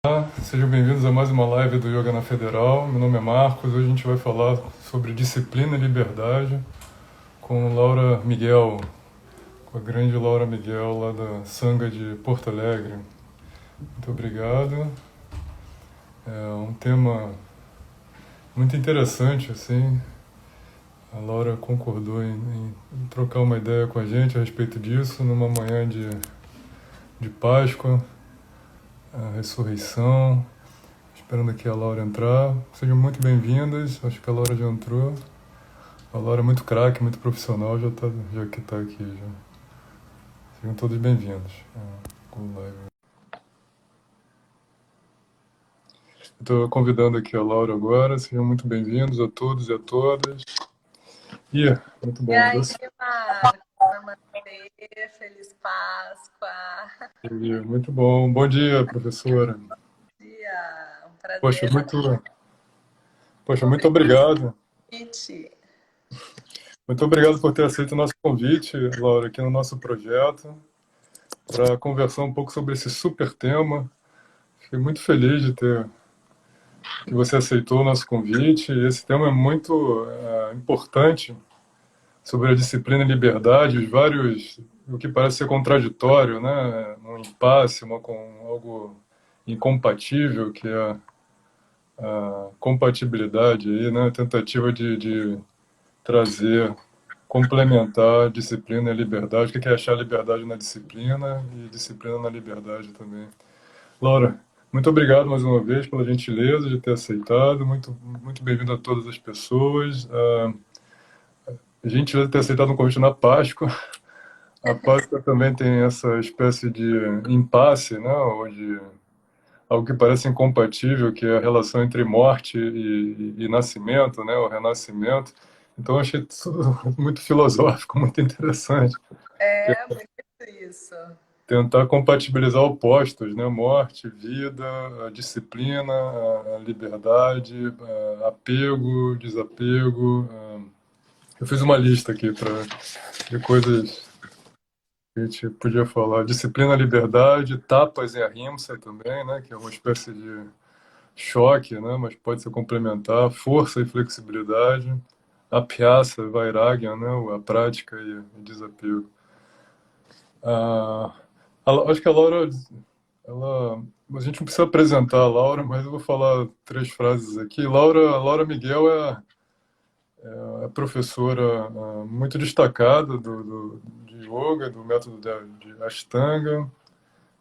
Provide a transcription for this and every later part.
Olá, sejam bem-vindos a mais uma live do Yoga na Federal. Meu nome é Marcos. Hoje a gente vai falar sobre disciplina e liberdade com Laura Miguel, com a grande Laura Miguel lá da Sangha de Porto Alegre. Muito obrigado. É um tema muito interessante, assim. A Laura concordou em trocar uma ideia com a gente a respeito disso numa manhã de Páscoa, a ressurreição. Esperando aqui a Laura entrar. Sejam muito bem-vindas. Acho que a Laura já entrou. A Laura é muito craque, muito profissional, já que está aqui. Já. Sejam todos bem-vindos com live. Estou convidando aqui a Laura agora. Sejam muito bem-vindos a todos e a todas. Muito bom. E aí, Marcos? Namastê, feliz Páscoa. Muito bom. Bom dia, professora. Bom dia, um prazer. Muito obrigado. Convite. Muito obrigado por ter aceito o nosso convite, Laura, aqui no nosso projeto, para conversar um pouco sobre esse super tema. Fiquei muito feliz de que você aceitou o nosso convite. Esse tema é muito importante, sobre a disciplina e liberdade, o que parece ser contraditório, né? Um impasse, com algo incompatível, que é a compatibilidade, aí, né? A tentativa de trazer, complementar disciplina e liberdade. O que é achar liberdade na disciplina e disciplina na liberdade também. Laura, muito obrigado mais uma vez pela gentileza de ter aceitado. Muito bem-vindo a todas as pessoas. A gentileza de ter aceitado um convite na Páscoa. A Páscoa também tem essa espécie de impasse, né? Onde algo que parece incompatível, que é a relação entre morte e nascimento, né? O renascimento. Então, eu achei tudo muito filosófico, muito interessante. É, muito isso. Tentar compatibilizar opostos, né? Morte, vida, a disciplina, a liberdade, apego, desapego. Eu fiz uma lista aqui de coisas que a gente podia falar. Disciplina, liberdade, tapas e ahimsa também, né? Que é uma espécie de choque, né? Mas pode ser complementar. Força e flexibilidade. Abhyasa, vairagya, né? A prática e o desapego. Acho que a Laura, a gente não precisa apresentar a Laura, mas eu vou falar 3 frases aqui. Laura Miguel é professora muito destacada de yoga, do método de Ashtanga.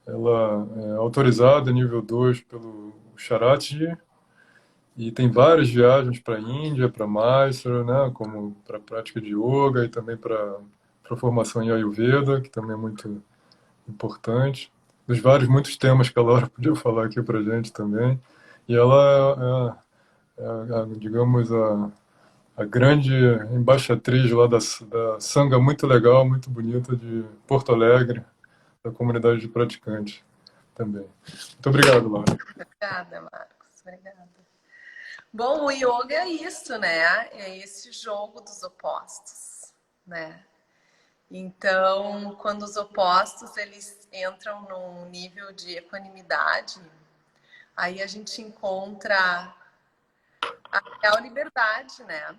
Ela é autorizada nível 2 pelo Sharatji e tem várias viagens para a Índia, para Mysore, né, como para a prática de yoga e também para formação em Ayurveda, que também é muito importante. Dos muitos temas que a Laura podia falar aqui para a gente também. E ela digamos, a grande embaixatriz lá da Sangha muito legal, muito bonita de Porto Alegre, da comunidade de praticantes também. Muito obrigado, Laura. Obrigada, Marcos. Obrigada. Bom, o yoga é isso, né? É esse jogo dos opostos, né? Então, quando os opostos eles entram num nível de equanimidade, aí a gente encontra a real liberdade, né?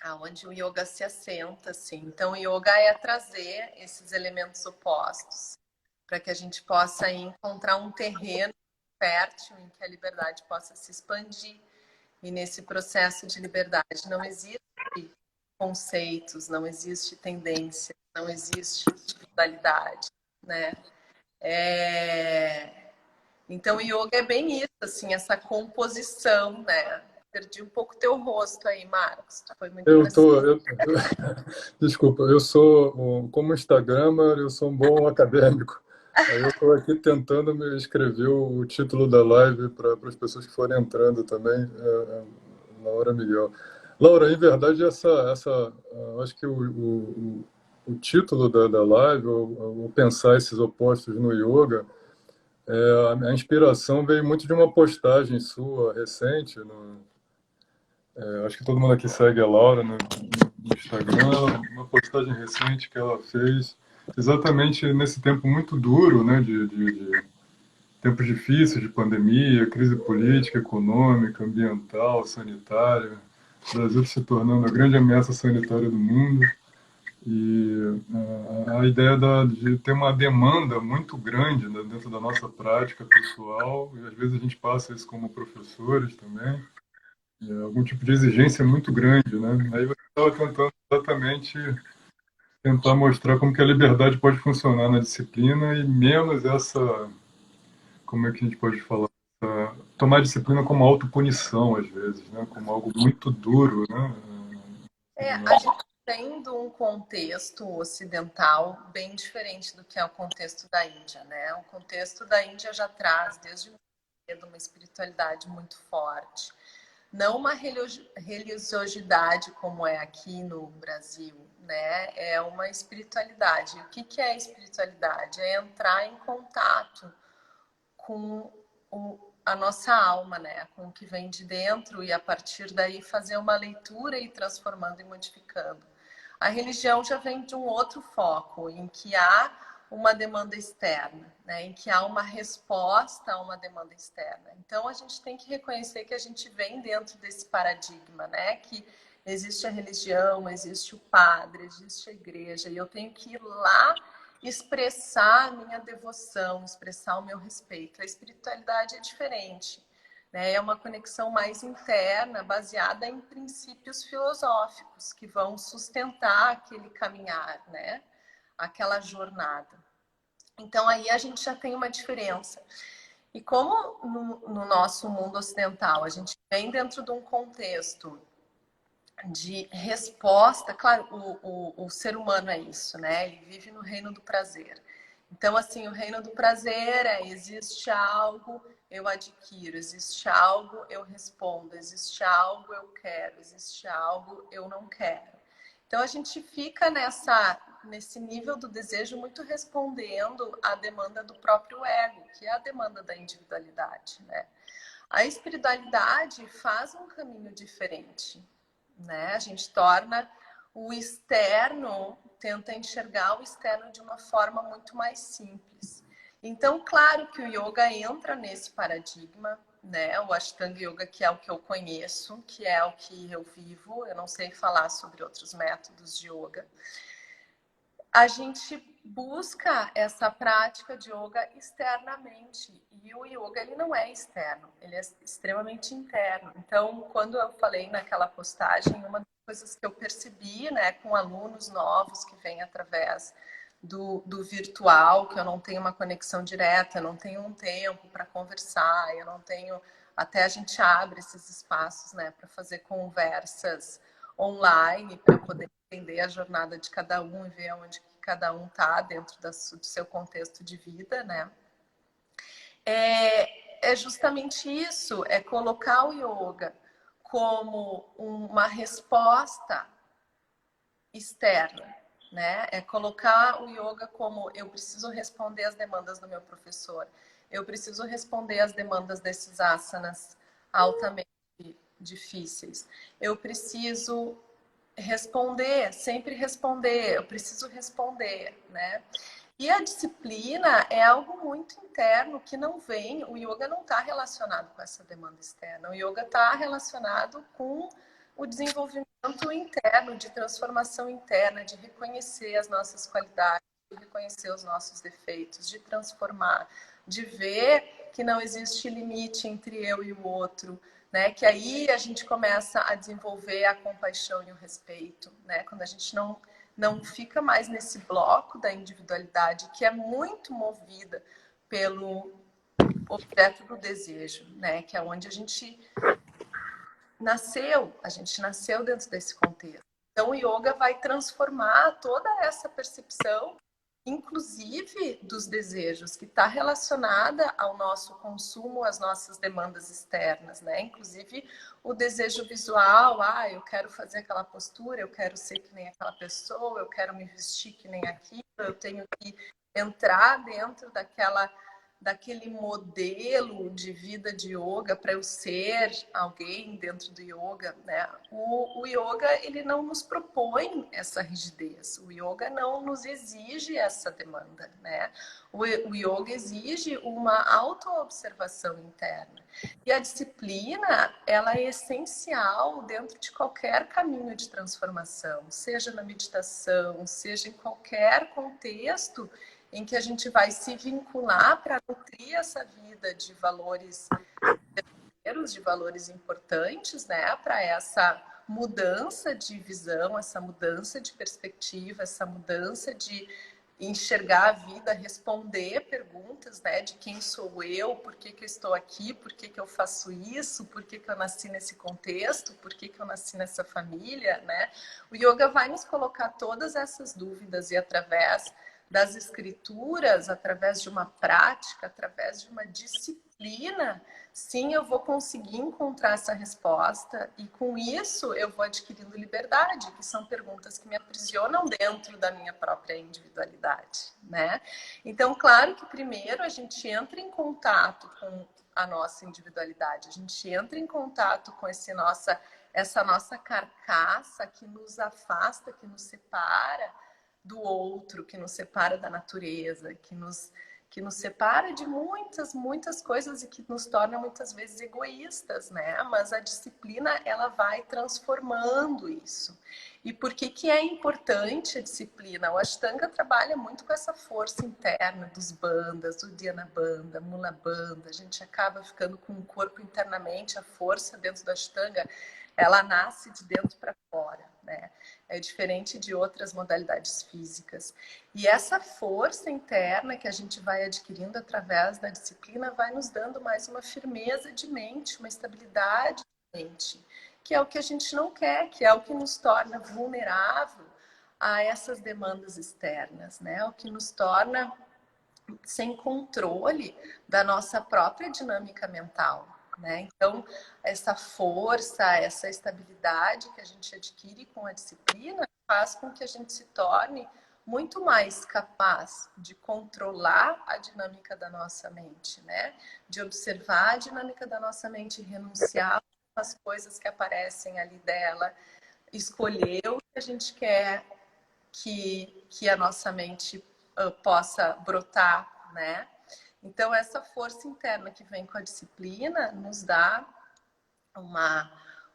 Aonde o yoga se assenta, assim. Então, o yoga é trazer esses elementos opostos para que a gente possa encontrar um terreno fértil em que a liberdade possa se expandir. E nesse processo de liberdade não existe conceitos, não existe tendência, não existe modalidade, né? Então, o yoga é bem isso, assim, essa composição, né? Perdi um pouco teu rosto aí, Marcos. Foi muito Desculpa, como Instagramer, eu sou um bom acadêmico. Aí eu estou aqui tentando me escrever o título da live para as pessoas que forem entrando também. Laura Miguel. Laura, em verdade, acho que o título da live, o pensar esses opostos no yoga, a inspiração veio muito de uma postagem sua recente. Acho que todo mundo aqui segue a Laura no Instagram, uma postagem recente que ela fez, exatamente nesse tempo muito duro, né, tempos difíceis de pandemia, crise política, econômica, ambiental, sanitária. O Brasil se tornando a grande ameaça sanitária do mundo. E a ideia de ter uma demanda muito grande, né, dentro da nossa prática pessoal, e às vezes a gente passa isso como professores também, algum tipo de exigência muito grande, né? Aí você estava tentando exatamente tentar mostrar como que a liberdade pode funcionar na disciplina e menos essa, como é que a gente pode falar, tomar a disciplina como autopunição às vezes, né? Como algo muito duro, né? A gente tem um contexto ocidental bem diferente do que é o contexto da Índia, né? O contexto da Índia já traz desde muito cedo uma espiritualidade muito forte, não uma religiosidade como é aqui no Brasil, né? É uma espiritualidade. O que é espiritualidade? É entrar em contato com a nossa alma, né? Com o que vem de dentro e a partir daí fazer uma leitura e transformando e modificando. A religião já vem de um outro foco, em que há uma demanda externa, né? Em que há uma resposta a uma demanda externa. Então a gente tem que reconhecer que a gente vem dentro desse paradigma, né? Que existe a religião, existe o padre, existe a igreja, e eu tenho que ir lá expressar a minha devoção, expressar o meu respeito. A espiritualidade é diferente, né? É uma conexão mais interna, baseada em princípios filosóficos que vão sustentar aquele caminhar, né? Aquela jornada. Então aí a gente já tem uma diferença. E como no nosso mundo ocidental a gente vem dentro de um contexto de resposta, claro, o ser humano é isso, né? Ele vive no reino do prazer. Então, assim, o reino do prazer é: existe algo, eu adquiro, existe algo, eu respondo, existe algo, eu quero, existe algo, eu não quero. Então, a gente fica nesse nível do desejo muito respondendo à demanda do próprio ego, que é a demanda da individualidade, né? A espiritualidade faz um caminho diferente, né? A gente torna o externo, tenta enxergar o externo de uma forma muito mais simples. Então, claro que o yoga entra nesse paradigma, né? O Ashtanga Yoga, que é o que eu conheço, que é o que eu vivo, eu não sei falar sobre outros métodos de yoga. A gente busca essa prática de yoga externamente, e o yoga ele não é externo, ele é extremamente interno. Então, quando eu falei naquela postagem, uma das coisas que eu percebi, né, com alunos novos que vêm através do virtual, que eu não tenho uma conexão direta, eu não tenho um tempo para conversar, eu não tenho, até a gente abre esses espaços, né, para fazer conversas online, para poder entender a jornada de cada um e ver onde cada um está dentro do seu contexto de vida, né? É justamente isso, é colocar o yoga como uma resposta externa, né? É colocar o yoga como: eu preciso responder às demandas do meu professor, eu preciso responder às demandas desses asanas altamente difíceis, eu preciso responder, sempre responder, eu preciso responder, né? E a disciplina é algo muito interno que não vem, o yoga não está relacionado com essa demanda externa, o yoga está relacionado com o desenvolvimento interno, de transformação interna, de reconhecer as nossas qualidades, de reconhecer os nossos defeitos, de transformar, de ver que não existe limite entre eu e o outro, né? Que aí a gente começa a desenvolver a compaixão e o respeito, né? Quando a gente não fica mais nesse bloco da individualidade, que é muito movida pelo objeto do desejo, né? Que é onde a gente nasceu dentro desse contexto. Então o yoga vai transformar toda essa percepção, inclusive dos desejos, que está relacionada ao nosso consumo, às nossas demandas externas, né? Inclusive o desejo visual: eu quero fazer aquela postura, eu quero ser que nem aquela pessoa, eu quero me vestir que nem aquilo, eu tenho que entrar dentro daquele modelo de vida de yoga para eu ser alguém dentro do yoga, né? O yoga, ele não nos propõe essa rigidez. O yoga não nos exige essa demanda, né? O yoga exige uma autoobservação interna. E a disciplina, ela é essencial dentro de qualquer caminho de transformação, seja na meditação, seja em qualquer contexto em que a gente vai se vincular para nutrir essa vida de valores, de valores importantes, né? Para essa mudança de visão, essa mudança de perspectiva, essa mudança de enxergar a vida, responder perguntas, né? De quem sou eu, por que eu estou aqui, por que eu faço isso, por que eu nasci nesse contexto, por que eu nasci nessa família, né? O yoga vai nos colocar todas essas dúvidas e através das escrituras, através de uma prática, através de uma disciplina, sim, eu vou conseguir encontrar essa resposta e com isso eu vou adquirindo liberdade, que são perguntas que me aprisionam dentro da minha própria individualidade, né? Então, claro que primeiro a gente entra em contato com a nossa individualidade, a gente entra em contato com essa nossa carcaça que nos afasta, que nos separa do outro, que nos separa da natureza, que nos separa de muitas coisas e que nos torna muitas vezes egoístas, né? Mas a disciplina, ela vai transformando isso. E por que é importante a disciplina? O Ashtanga trabalha muito com essa força interna dos bandas, do Dhyana Bandha, Mula Bandha. A gente acaba ficando com o corpo internamente, a força dentro do Ashtanga, ela nasce de dentro para fora, né? É diferente de outras modalidades físicas. E essa força interna que a gente vai adquirindo através da disciplina vai nos dando mais uma firmeza de mente, uma estabilidade de mente, que é o que a gente não quer, que é o que nos torna vulnerável a essas demandas externas, né? O que nos torna sem controle da nossa própria dinâmica mental, né? Então, essa força, essa estabilidade que a gente adquire com a disciplina faz com que a gente se torne muito mais capaz de controlar a dinâmica da nossa mente, né? De observar a dinâmica da nossa mente, renunciar às coisas que aparecem ali dela, escolher o que a gente quer que a nossa mente possa brotar, né? Então, essa força interna que vem com a disciplina nos dá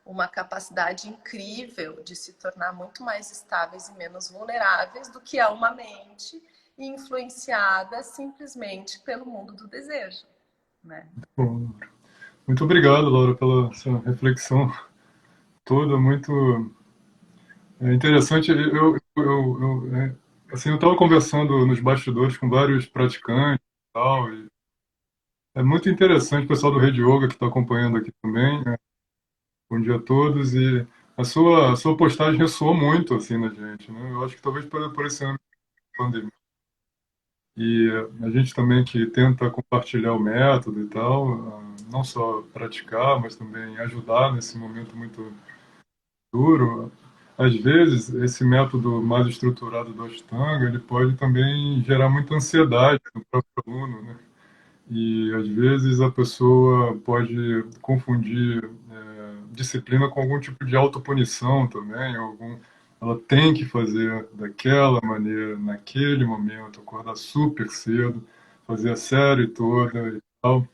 uma capacidade incrível de se tornar muito mais estáveis e menos vulneráveis do que é uma mente influenciada simplesmente pelo mundo do desejo, né? Bom, muito obrigado, Laura, pela sua reflexão toda, muito interessante. Assim, eu estava conversando nos bastidores com vários praticantes e tal, e é muito interessante o pessoal do Rede Yoga que está acompanhando aqui também. Bom dia a todos. E a sua postagem ressoou muito assim na gente, né? Eu acho que talvez por esse ano de pandemia. E a gente também que tenta compartilhar o método e tal, não só praticar, mas também ajudar nesse momento muito duro. Às vezes, esse método mais estruturado do Ashtanga, ele pode também gerar muita ansiedade no próprio aluno, né? E às vezes a pessoa pode confundir disciplina com algum tipo de autopunição também, ela tem que fazer daquela maneira, naquele momento, acordar super cedo, fazer a série toda e tal.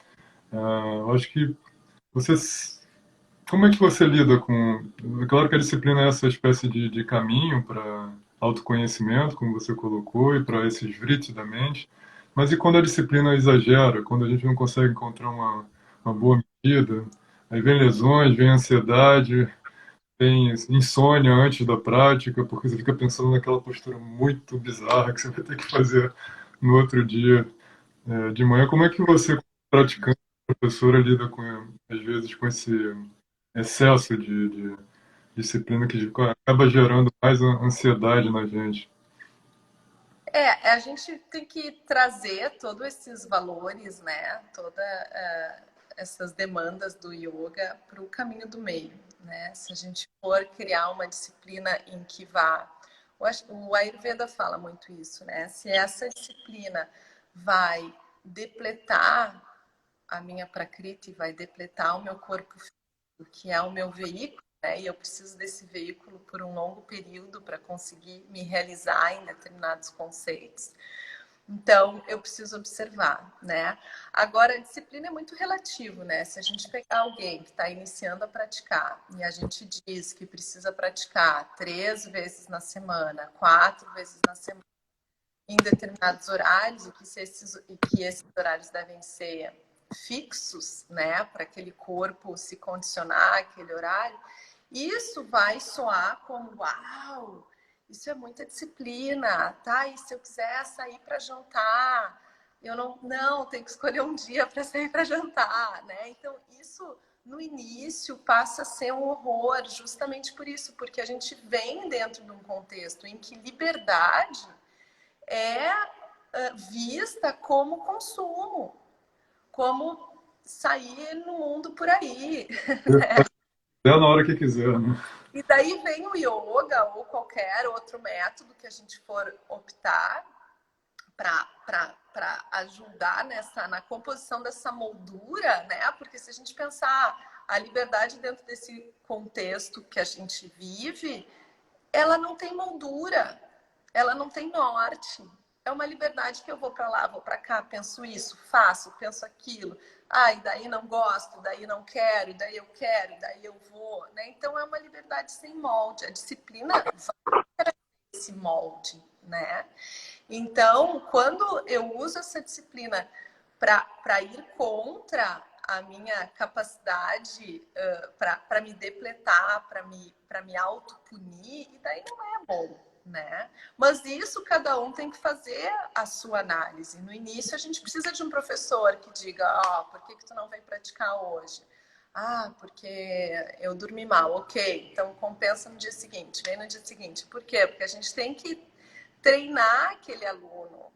Eu acho que você, como é que você lida com, é claro que a disciplina é essa espécie de caminho para autoconhecimento, como você colocou, e para esses vritti da mente, mas e quando a disciplina exagera, quando a gente não consegue encontrar uma boa medida, aí vem lesões, vem ansiedade, tem insônia antes da prática, porque você fica pensando naquela postura muito bizarra que você vai ter que fazer no outro dia, de manhã. Como é que você, como praticante, professora, lida com, às vezes, com esse excesso de disciplina que acaba gerando mais ansiedade na gente? A gente tem que trazer todos esses valores, né? Todas essas demandas do yoga para o caminho do meio, né? Se a gente for criar uma disciplina em que vá... O Ayurveda fala muito isso, né? Se essa disciplina vai depletar a minha prakriti, vai depletar o meu corpo físico, que é o meu veículo, né? E eu preciso desse veículo por um longo período para conseguir me realizar em determinados conceitos. Então, eu preciso observar, né? Agora, a disciplina é muito relativo, né? Se a gente pegar alguém que está iniciando a praticar e a gente diz que precisa praticar 3 vezes na semana, 4 vezes na semana, em determinados horários, e que esses horários devem ser fixos, né? Para aquele corpo se condicionar àquele horário, isso vai soar como, uau! Isso é muita disciplina, tá? E se eu quiser sair para jantar, eu não, tenho que escolher um dia para sair para jantar, né? Então, isso no início passa a ser um horror, justamente por isso, porque a gente vem dentro de um contexto em que liberdade é vista como consumo, como sair no mundo por aí, né? É na hora que quiser, né? E daí vem o yoga ou qualquer outro método que a gente for optar para ajudar na composição dessa moldura, né? Porque se a gente pensar a liberdade dentro desse contexto que a gente vive, ela não tem moldura, ela não tem norte. É uma liberdade que eu vou para lá, vou para cá, penso isso, faço, penso aquilo. Ah, e daí não gosto, daí não quero, e daí eu quero, e daí eu vou, né? Então é uma liberdade sem molde. A disciplina vai esse molde, né? Então, quando eu uso essa disciplina para ir contra a minha capacidade para me depletar, para me autopunir, e daí não é bom, né? Mas isso cada um tem que fazer a sua análise. No início, a gente precisa de um professor que diga, por que tu não vem praticar hoje? Ah, porque eu dormi mal. Ok, então compensa no dia seguinte, vem no dia seguinte. Por quê? Porque a gente tem que treinar aquele aluno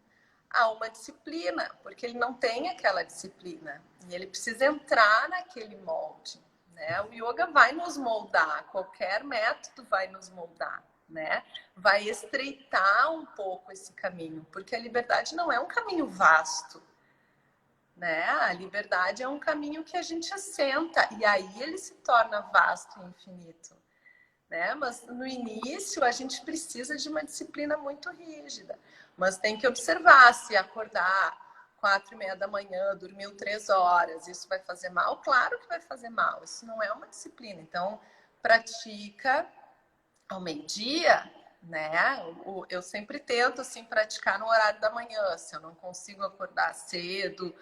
a uma disciplina, porque ele não tem aquela disciplina e ele precisa entrar naquele molde, né? O yoga vai nos moldar, qualquer método vai nos moldar, né? Vai estreitar um pouco esse caminho, porque a liberdade não é um caminho vasto, né? A liberdade é um caminho que a gente assenta e aí ele se torna vasto e infinito, né? Mas no início a gente precisa de uma disciplina muito rígida, mas tem que observar se acordar 4:30 da manhã, dormiu 3 horas, isso vai fazer mal? Claro que vai fazer mal, isso não é uma disciplina. Então, pratica ao meio-dia, né? Eu sempre tento assim praticar no horário da manhã, se eu não consigo acordar cedo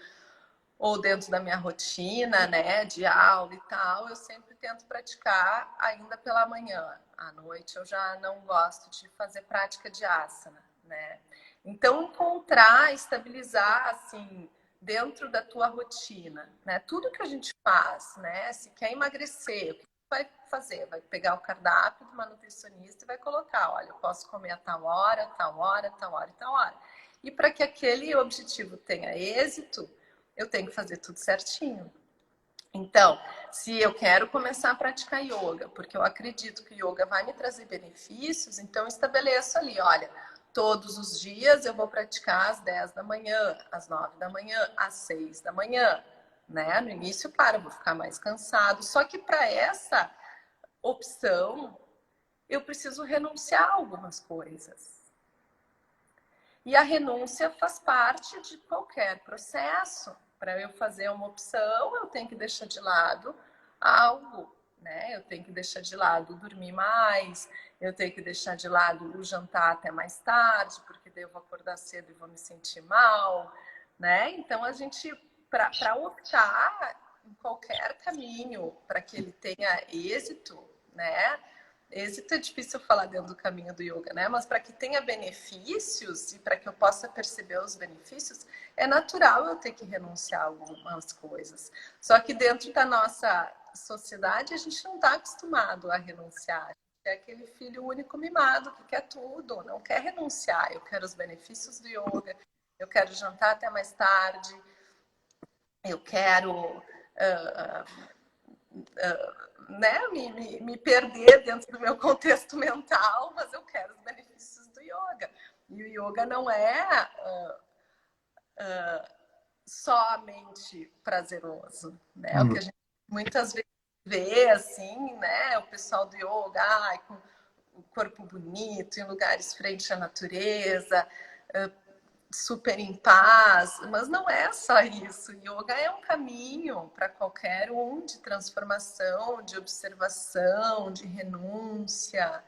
ou dentro da minha rotina, né, de aula e tal, eu sempre tento praticar ainda pela manhã. À noite eu já não gosto de fazer prática de asana, né? Então, encontrar, estabilizar, assim, dentro da tua rotina, né? Tudo que a gente faz, né? Se quer emagrecer, o que vai fazer? Vai pegar o cardápio de uma nutricionista e vai colocar, olha, eu posso comer a tal hora, tal hora, tal hora e tal hora. E para que aquele objetivo tenha êxito, eu tenho que fazer tudo certinho. Então, se eu quero começar a praticar yoga, porque eu acredito que o yoga vai me trazer benefícios, então eu estabeleço ali, olha, todos os dias eu vou praticar às 10 da manhã, às 9 da manhã, às 6 da manhã, né? No início, claro, eu vou ficar mais cansado, só que para essa opção, eu preciso renunciar a algumas coisas. E a renúncia faz parte de qualquer processo. Para eu fazer uma opção, eu tenho que deixar de lado algo, né? Eu tenho que deixar de lado dormir mais, eu tenho que deixar de lado o jantar até mais tarde, porque daí eu vou acordar cedo e vou me sentir mal, né? Então a gente, para optar em qualquer caminho para que ele tenha êxito, né? Êxito é difícil falar dentro do caminho do yoga, né? Mas para que tenha benefícios e para que eu possa perceber os benefícios, é natural eu ter que renunciar a algumas coisas. Só que dentro da nossa sociedade, a gente não está acostumado a renunciar. É aquele filho único mimado que quer tudo, não quer renunciar. Eu quero os benefícios do yoga, eu quero jantar até mais tarde, eu quero né, me perder dentro do meu contexto mental, mas eu quero os benefícios do yoga. E o yoga não é somente prazeroso, né? O que a gente muitas vezes vê, assim, né? O pessoal do yoga, ai, com o corpo bonito, em lugares frente à natureza, super em paz, mas não é só isso. Yoga é um caminho para qualquer um de transformação, de observação, de renúncia,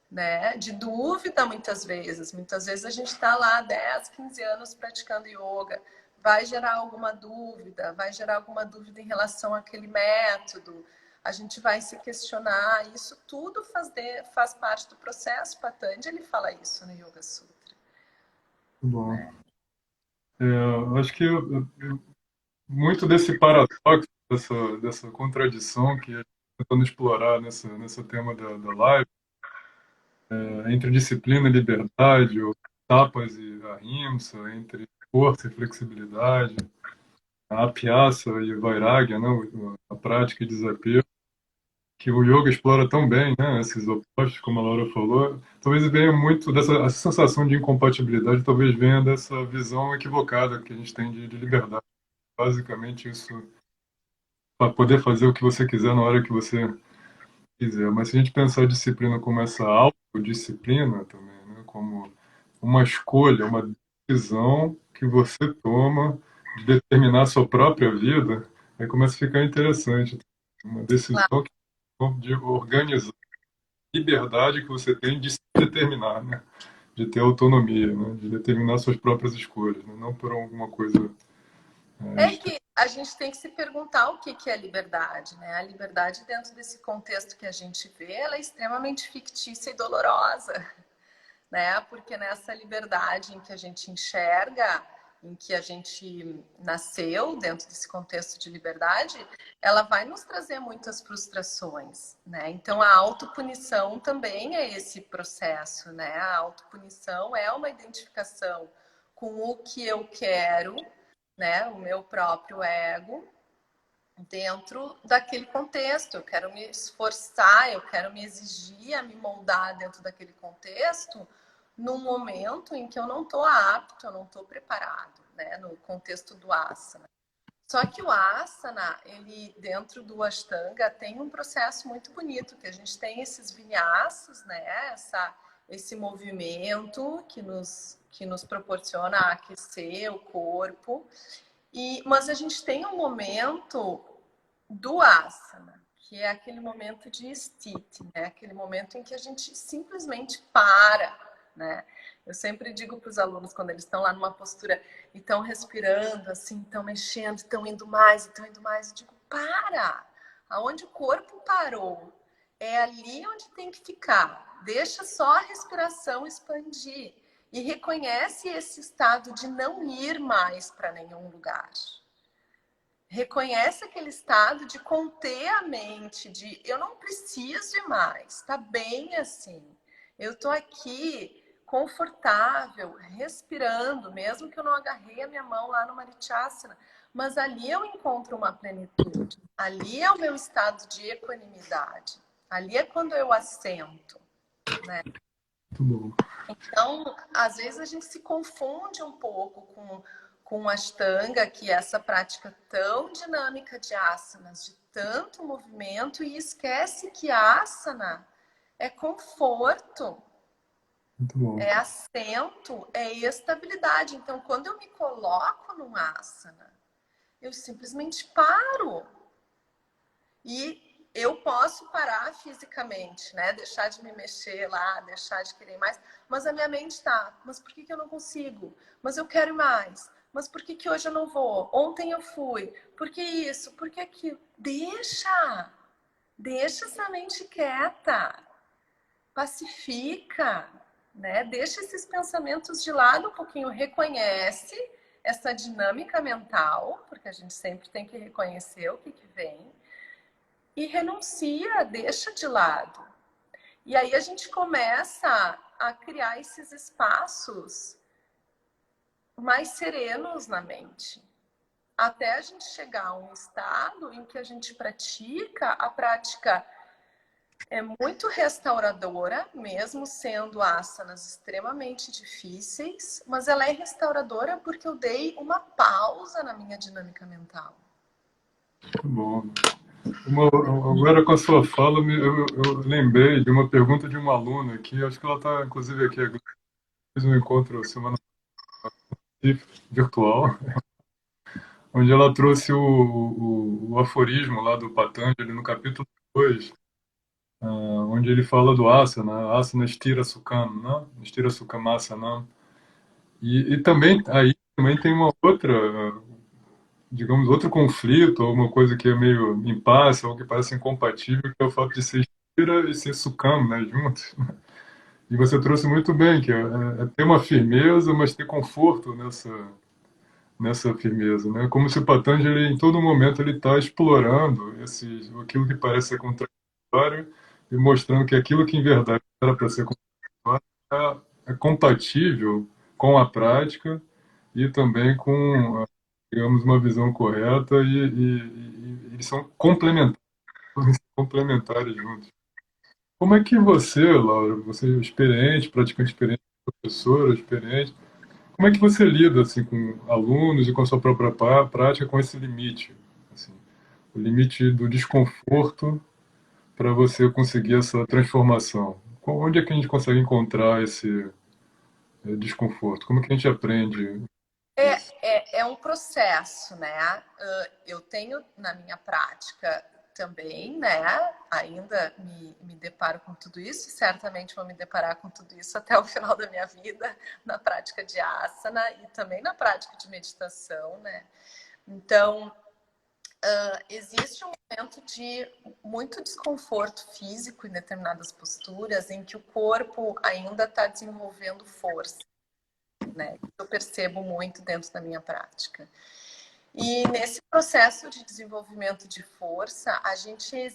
né? De dúvida muitas vezes. Muitas vezes a gente está lá 10, 15 anos praticando yoga, vai gerar alguma dúvida, vai gerar alguma dúvida em relação àquele método, a gente vai se questionar, isso tudo faz parte do processo. Patanjali fala isso no Yoga Sutra. Bom, eu acho que muito desse paradoxo, dessa contradição que a gente está tentando explorar nesse tema da live, entre disciplina e liberdade, ou tapas e ahimsa, entre força e flexibilidade, a abhyasa e vairagya, né, a prática e desapego, que o yoga explora tão bem, né, esses opostos, como a Laura falou, talvez venha muito dessa a sensação de incompatibilidade, talvez venha dessa visão equivocada que a gente tem de liberdade. Basicamente isso, para poder fazer o que você quiser na hora que você quiser. Mas se a gente pensar a disciplina como essa autodisciplina também, né, como uma escolha, uma decisão que você toma de determinar a sua própria vida, aí começa a ficar interessante. Uma decisão Claro. de organizar a liberdade que você tem de se determinar, né? De ter autonomia, né? De determinar suas próprias escolhas, né? Não por alguma coisa É externa. que a gente tem que se perguntar o que é liberdade, né? A liberdade dentro desse contexto que a gente vê, ela é extremamente fictícia e dolorosa, né? Porque nessa liberdade em que a gente enxerga, em que a gente nasceu dentro desse contexto de liberdade, ela vai nos trazer muitas frustrações, né? Então a autopunição também é esse processo, né? A autopunição é uma identificação com o que eu quero, né? O meu próprio ego dentro daquele contexto. Eu quero me esforçar, eu quero me exigir a me moldar dentro daquele contexto num momento em que eu não estou apto, eu não estou preparado, né? No contexto do asana. Só que o asana, ele dentro do Ashtanga tem um processo muito bonito, que a gente tem esses vinyasas, né? Esse movimento que nos proporciona aquecer o corpo. Mas a gente tem um momento do asana, que é aquele momento de sthiti, né? Aquele momento em que a gente simplesmente para, né? Eu sempre digo para os alunos, quando eles estão lá numa postura e estão respirando, assim, estão mexendo, estão indo mais, eu digo, para! Aonde o corpo parou, é ali onde tem que ficar. Deixa só a respiração expandir e reconhece esse estado de não ir mais para nenhum lugar. Reconhece aquele estado de conter a mente, de eu não preciso ir mais, tá bem assim. Eu tô aqui confortável, respirando, mesmo que eu não agarrei a minha mão lá no Marichasana, mas ali eu encontro uma plenitude. Ali é o meu estado de equanimidade. Ali é quando eu assento, né? Muito bom. Então, às vezes a gente se confunde um pouco com a Ashtanga, que é essa prática tão dinâmica de asanas, de tanto movimento, e esquece que asana é conforto, Muito bom. é assento, é estabilidade. Então, quando eu me coloco num asana, eu simplesmente paro. E eu posso parar fisicamente, né? Deixar de me mexer lá, deixar de querer mais. Mas a minha mente tá, mas por que eu não consigo? Mas eu quero mais. Mas por que hoje eu não vou? Ontem eu fui. Por que isso? Por que aquilo? Deixa! Deixa essa mente quieta. Pacifica, né? Deixa esses pensamentos de lado um pouquinho. Reconhece essa dinâmica mental, porque a gente sempre tem que reconhecer o que vem e renuncia, deixa de lado. E aí a gente começa a criar esses espaços mais serenos na mente, até a gente chegar a um estado em que a gente pratica a prática É muito restauradora, mesmo sendo asanas extremamente difíceis, mas ela é restauradora porque eu dei uma pausa na minha dinâmica mental. Muito bom. Agora, com a sua fala, eu lembrei de uma pergunta de uma aluna aqui, acho que ela está, inclusive, aqui. Fiz um encontro semana virtual, onde ela trouxe o aforismo lá do Patanjali no capítulo 2, onde ele fala do asana, asana stira sukham, né? Stira sukhamasana. E também aí também tem uma outra, digamos, outro conflito, ou uma coisa que é meio impasse, ou que parece incompatível, que é o fato de ser stira e ser sukham, né, juntos. E você trouxe muito bem, que é ter uma firmeza, mas ter conforto nessa firmeza, né? Como se o Patanjali, em todo momento, ele está explorando aquilo que parece ser contraditório e mostrando que aquilo que, em verdade, era para ser contraditório é compatível com a prática e também com, digamos, uma visão correta e eles são complementares juntos. Como é que você, Laura, você é experiente, praticante experiente, professora experiente, como é que você lida assim com alunos e com a sua própria prática com esse limite, assim, o limite do desconforto para você conseguir essa transformação? Onde é que a gente consegue encontrar esse desconforto? Como é que a gente aprende isso? É um processo, né? Eu tenho na minha prática também, né? Ainda me deparo com tudo isso, e certamente vou me deparar com tudo isso até o final da minha vida, na prática de asana e também na prática de meditação, né? Então, existe um momento de muito desconforto físico em determinadas posturas, em que o corpo ainda está desenvolvendo força, né? Eu percebo muito dentro da minha prática. E nesse processo de desenvolvimento de força, a gente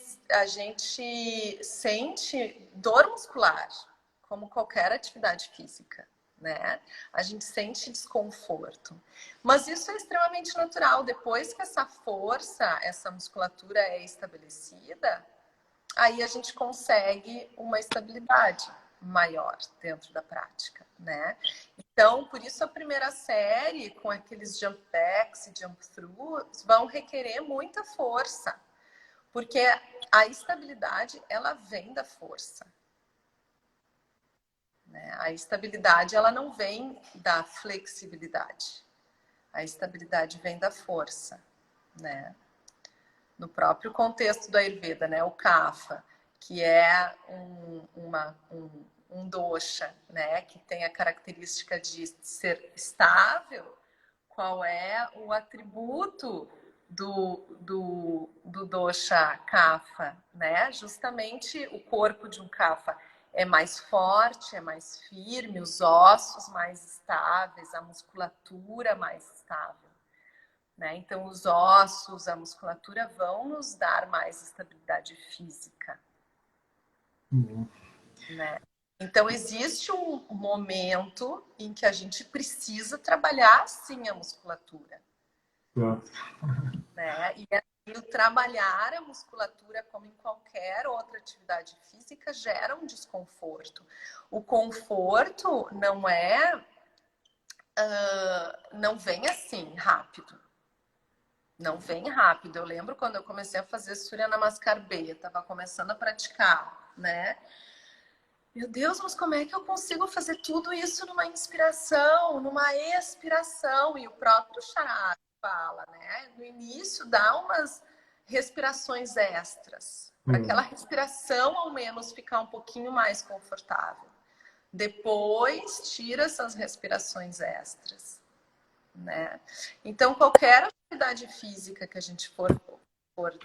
sente dor muscular, como qualquer atividade física, né? A gente sente desconforto. Mas isso é extremamente natural. Depois que essa força, essa musculatura é estabelecida, aí a gente consegue uma estabilidade maior dentro da prática, né? Então, por isso a primeira série, com aqueles jump backs e jump throughs, vão requerer muita força, porque a estabilidade, ela vem da força, né? A estabilidade, ela não vem da flexibilidade. A estabilidade vem da força, né? No próprio contexto do Ayurveda, né? O Kapha, que é um dosha, né? Que tem a característica de ser estável. Qual é o atributo do dosha Kapha, né? Justamente o corpo de um Kapha é mais forte, é mais firme, os ossos mais estáveis, a musculatura mais estável. Né? Então, os ossos, a musculatura vão nos dar mais estabilidade física. Né? Então, existe um momento em que a gente precisa trabalhar, sim, a musculatura. Né? E o trabalhar a musculatura, como em qualquer outra atividade física, gera um desconforto. O conforto não vem assim rápido. Não vem rápido. Eu lembro quando eu comecei a fazer Surya Namaskar B, estava começando a praticar, né? Meu Deus, mas como é que eu consigo fazer tudo isso numa inspiração, numa expiração? E o próprio Charaka fala, né? No início dá umas respirações extras, para aquela respiração ao menos ficar um pouquinho mais confortável. Depois tira essas respirações extras. Né? Então, qualquer atividade física que a gente for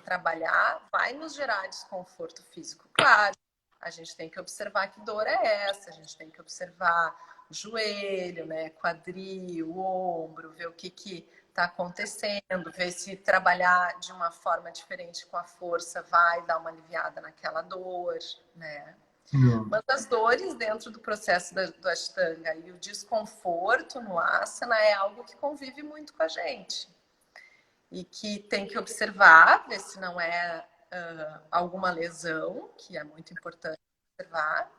trabalhar vai nos gerar desconforto físico. Claro, a gente tem que observar que dor é essa, a gente tem que observar o joelho, né, quadril, o ombro, ver o que está acontecendo, ver se trabalhar de uma forma diferente com a força vai dar uma aliviada naquela dor, né? Mas as dores dentro do processo do Ashtanga e o desconforto no asana é algo que convive muito com a gente. E que tem que observar, ver se não é alguma lesão, que é muito importante observar,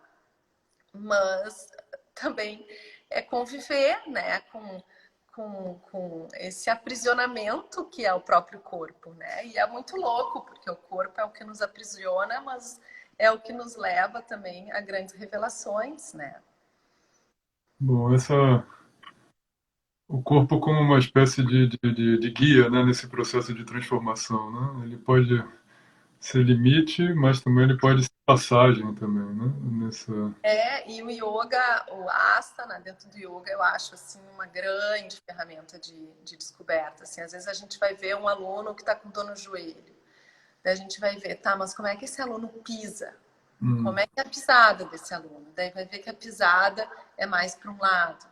mas também é conviver, né, com esse aprisionamento que é o próprio corpo, né? E é muito louco, porque o corpo é o que nos aprisiona, mas é o que nos leva também a grandes revelações, né? Bom, o corpo como uma espécie de guia, né, nesse processo de transformação, né? Ele pode ser limite, mas também ele pode ser passagem também, né? Nessa... E o yoga, o asana dentro do yoga, eu acho assim uma grande ferramenta de descoberta. Assim, às vezes a gente vai ver um aluno que está com dor no joelho, daí a gente vai ver, tá, mas como é que esse aluno pisa? Como é que é a pisada desse aluno? Daí vai ver que a pisada é mais para um lado.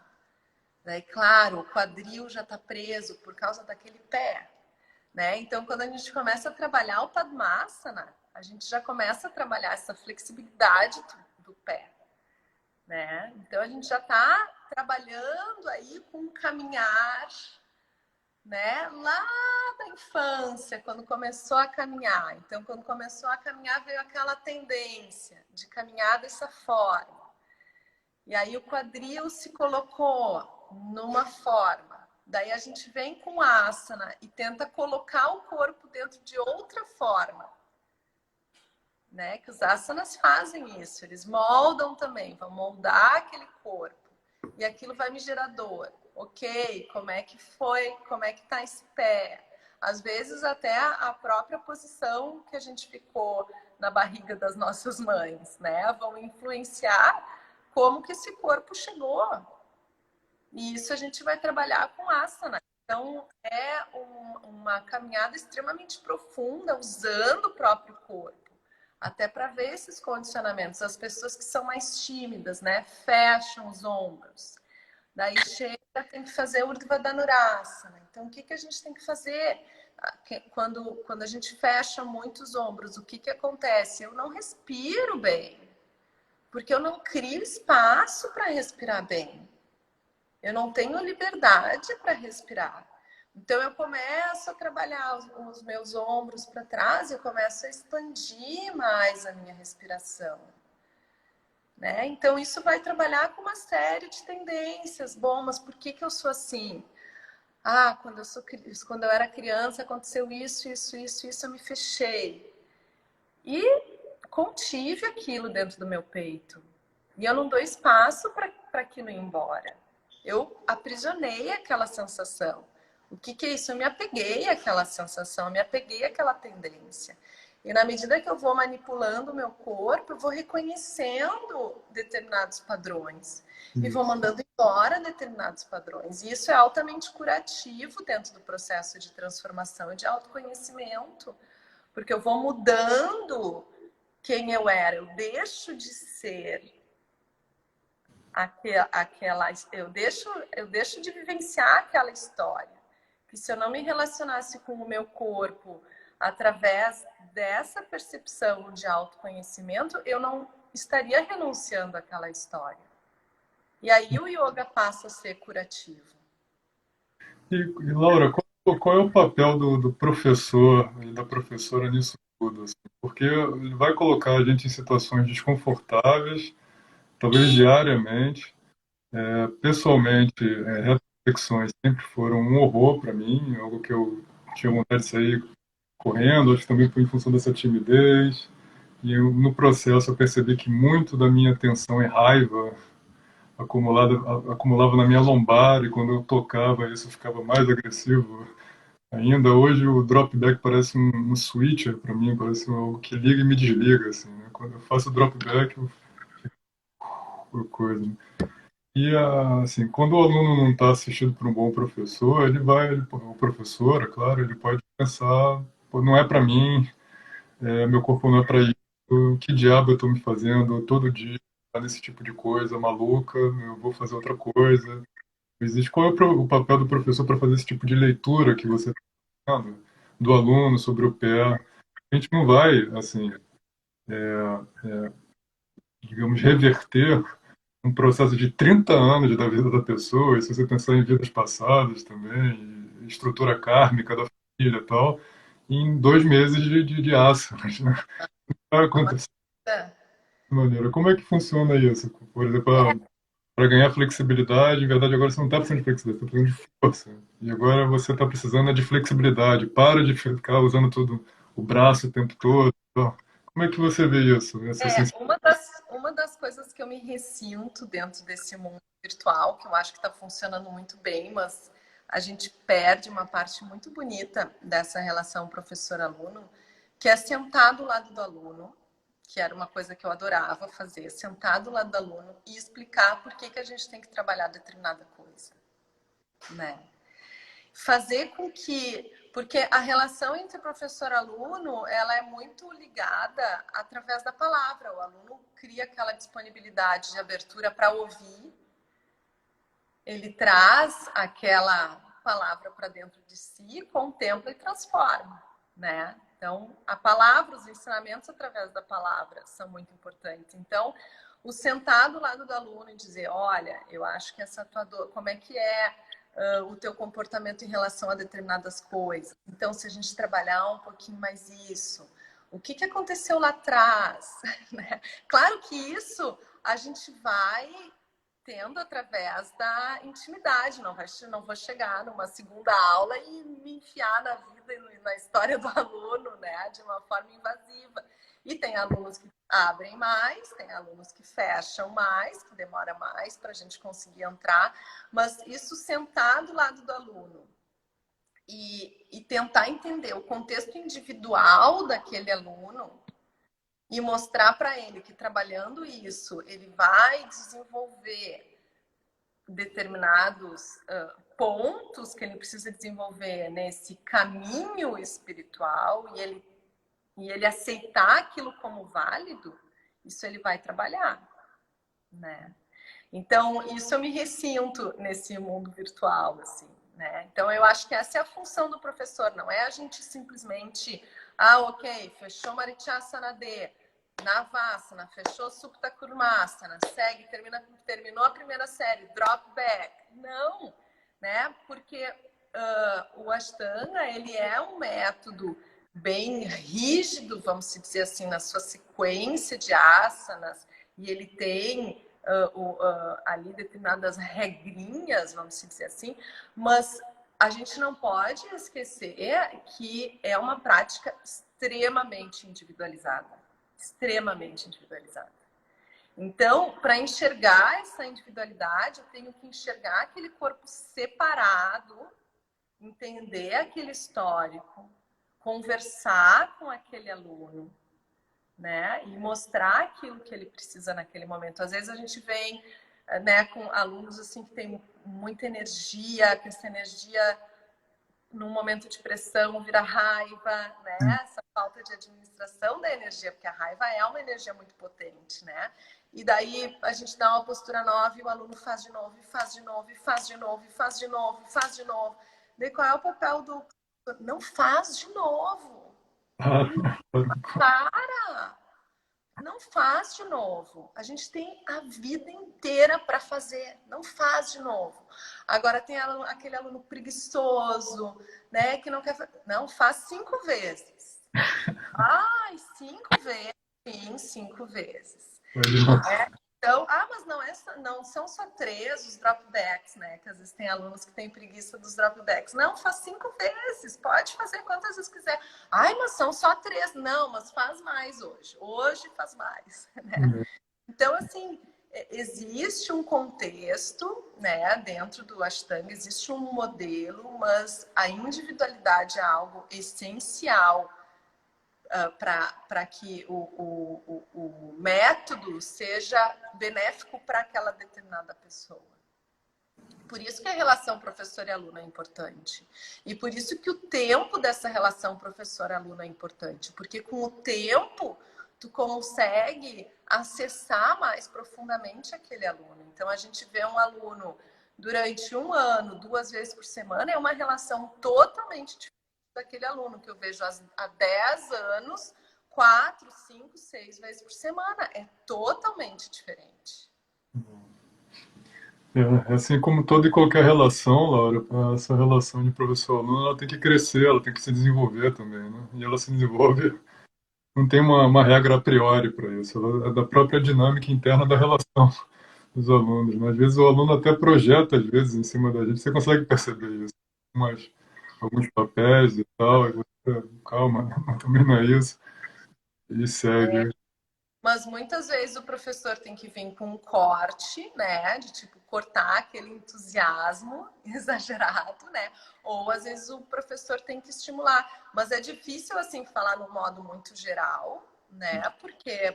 Daí, claro, o quadril já está preso por causa daquele pé, né? Então, quando a gente começa a trabalhar o Padmasana, a gente já começa a trabalhar essa flexibilidade do pé, né? Então, a gente já está trabalhando aí com um caminhar, né? Lá da infância, quando começou a caminhar. Então, quando começou a caminhar, veio aquela tendência de caminhar dessa forma. E aí o quadril se colocou numa forma. Daí a gente vem com asana e tenta colocar o corpo dentro de outra forma. Né? Que os asanas fazem isso, eles moldam também, vão moldar aquele corpo. E aquilo vai me gerar dor. Ok, como é que foi? Como é que tá esse pé? Às vezes até a própria posição que a gente ficou na barriga das nossas mães, né? Vão influenciar como que esse corpo chegou. E isso a gente vai trabalhar com asana. Então, é uma caminhada extremamente profunda, usando o próprio corpo, até para ver esses condicionamentos. As pessoas que são mais tímidas, né, fecham os ombros. Daí chega, tem que fazer Urdhva Dhanurasana. Então, o que, que a gente tem que fazer? Quando a gente fecha muito os ombros, o que, que acontece? Eu não respiro bem, porque eu não crio espaço para respirar bem. Eu não tenho liberdade para respirar. Então, eu começo a trabalhar os meus ombros para trás, eu começo a expandir mais a minha respiração. Né? Então, isso vai trabalhar com uma série de tendências. Bom, mas por que eu sou assim? Ah, quando eu era criança, aconteceu isso, eu me fechei. E contive aquilo dentro do meu peito. E eu não dou espaço para aquilo ir embora. Eu aprisionei aquela sensação. O que é isso? Eu me apeguei àquela sensação, eu me apeguei àquela tendência. E na medida que eu vou manipulando o meu corpo, eu vou reconhecendo determinados padrões. E vou mandando embora determinados padrões. E isso é altamente curativo dentro do processo de transformação e de autoconhecimento. Porque eu vou mudando quem eu era. Eu deixo de ser eu deixo de vivenciar aquela história. Que se eu não me relacionasse com o meu corpo através dessa percepção de autoconhecimento, eu não estaria renunciando àquela história. E aí o yoga passa a ser curativo. E Laura, qual é o papel do professor e da professora nisso tudo? Assim? Porque ele vai colocar a gente em situações desconfortáveis, talvez diariamente. Pessoalmente, reflexões sempre foram um horror para mim, algo que eu tinha vontade de sair correndo, acho que também foi em função dessa timidez. E no processo eu percebi que muito da minha tensão e raiva acumulava na minha lombar, e quando eu tocava isso ficava mais agressivo ainda. Hoje o drop back parece um switcher para mim, parece algo que liga e me desliga, assim, né? Quando eu faço drop back, eu fico coisa. E assim, quando o aluno não está assistido por um bom professor, o professor, é claro, ele pode pensar, pô, não é para mim, meu corpo não é para isso, que diabo eu estou me fazendo todo dia nesse tipo de coisa maluca, eu vou fazer outra coisa. Existe qual é o papel do professor para fazer esse tipo de leitura que você está falando, do aluno sobre o pé? A gente não vai, assim, digamos, reverter um processo de 30 anos da vida da pessoa, e se você pensar em vidas passadas também, e estrutura kármica da família e tal, em 2 meses de asanas, né? Vai acontecer É, de maneira. Como é que funciona isso? Por exemplo, para ganhar flexibilidade, em verdade, agora você não está precisando de flexibilidade, você está precisando de força. E agora você está precisando de flexibilidade. Para de ficar usando todo o braço o tempo todo. Então, como é que você vê isso? Essa uma das coisas que eu me ressinto dentro desse mundo virtual, que eu acho que está funcionando muito bem, mas a gente perde uma parte muito bonita dessa relação professor-aluno, que é sentar do lado do aluno, que era uma coisa que eu adorava fazer, sentar do lado do aluno e explicar por que a gente tem que trabalhar determinada coisa, né? Fazer com que, porque a relação entre professor e aluno, ela é muito ligada através da palavra. O aluno cria aquela disponibilidade de abertura para ouvir, ele traz aquela palavra para dentro de si, contempla e transforma, né? Então, a palavra, os ensinamentos através da palavra são muito importantes. Então, o sentar do lado do aluno e dizer, olha, eu acho que essa tua dor, como é que é o teu comportamento em relação a determinadas coisas? Então, se a gente trabalhar um pouquinho mais isso, o que aconteceu lá atrás? Né? Claro que isso a gente vai tendo através da intimidade. Não vou chegar numa segunda aula e me enfiar na vida e na história do aluno, né, de uma forma invasiva. E tem alunos que abrem mais, tem alunos que fecham mais, que demora mais para a gente conseguir entrar, mas isso sentar do lado do aluno e tentar entender o contexto individual daquele aluno e mostrar para ele que trabalhando isso, ele vai desenvolver determinados pontos que ele precisa desenvolver nesse caminho espiritual e ele aceitar aquilo como válido, isso ele vai trabalhar, né? Então, isso eu me ressinto nesse mundo virtual, assim, né? Então, eu acho que essa é a função do professor, não é a gente simplesmente, ok, fechou Marityasana D, Navasana, fechou Supta Kurmasana, segue, terminou a primeira série, drop back. Não, né? Porque o Ashtanga, ele é um método bem rígido, vamos dizer assim, na sua sequência de asanas, e ele tem ali determinadas regrinhas, vamos dizer assim, mas a gente não pode esquecer que é uma prática extremamente individualizada. Extremamente individualizada. Então, para enxergar essa individualidade, eu tenho que enxergar aquele corpo separado, entender aquele histórico, conversar com aquele aluno, né? E mostrar aquilo que ele precisa naquele momento. Às vezes a gente vem, né, com alunos assim que tem muita energia, que essa energia num momento de pressão vira raiva, né? Essa falta de administração da energia, porque a raiva é uma energia muito potente, né? E daí a gente dá uma postura nova e o aluno faz de novo, e faz de novo, e faz de novo, e faz de novo, e faz de novo. Daí qual é o papel do... Não faz de novo. Para! Não faz de novo. A gente tem a vida inteira para fazer. Não faz de novo. Agora tem aquele aluno preguiçoso, né? Que não quer fazer. Não, faz 5 vezes. Ai, 5 vezes. Sim, 5 vezes. Então, mas não são só 3 os dropbacks, né? Que às vezes tem alunos que têm preguiça dos dropbacks. Não, faz 5 vezes, pode fazer quantas vezes quiser. Ai, mas são só 3. Não, mas faz mais hoje. Hoje faz mais, né? Então, assim, existe um contexto, né? Dentro do Ashtanga, existe um modelo, mas a individualidade é algo essencial para que o método seja benéfico para aquela determinada pessoa. Por isso que a relação professor e aluno é importante. E por isso que o tempo dessa relação professor-aluno é importante. Porque com o tempo, tu consegue acessar mais profundamente aquele aluno. Então, a gente vê um aluno durante 1 ano, 2 vezes por semana, é uma relação totalmente diferente daquele aluno que eu vejo há 10 anos, 4, 5, 6 vezes por semana. É totalmente diferente. Assim como toda e qualquer relação, Laura, essa relação de professor-aluno, ela tem que crescer, ela tem que se desenvolver também, né? E ela se desenvolve, não tem uma regra a priori para isso, ela é da própria dinâmica interna da relação dos alunos, né? Às vezes o aluno até projeta, às vezes, em cima da gente, você consegue perceber isso, mas alguns papéis e tal, e você, calma, também não é isso, e segue. Mas muitas vezes o professor tem que vir com um corte, né? De tipo cortar aquele entusiasmo exagerado, né? Ou às vezes o professor tem que estimular. Mas é difícil assim falar no modo muito geral, né? Porque,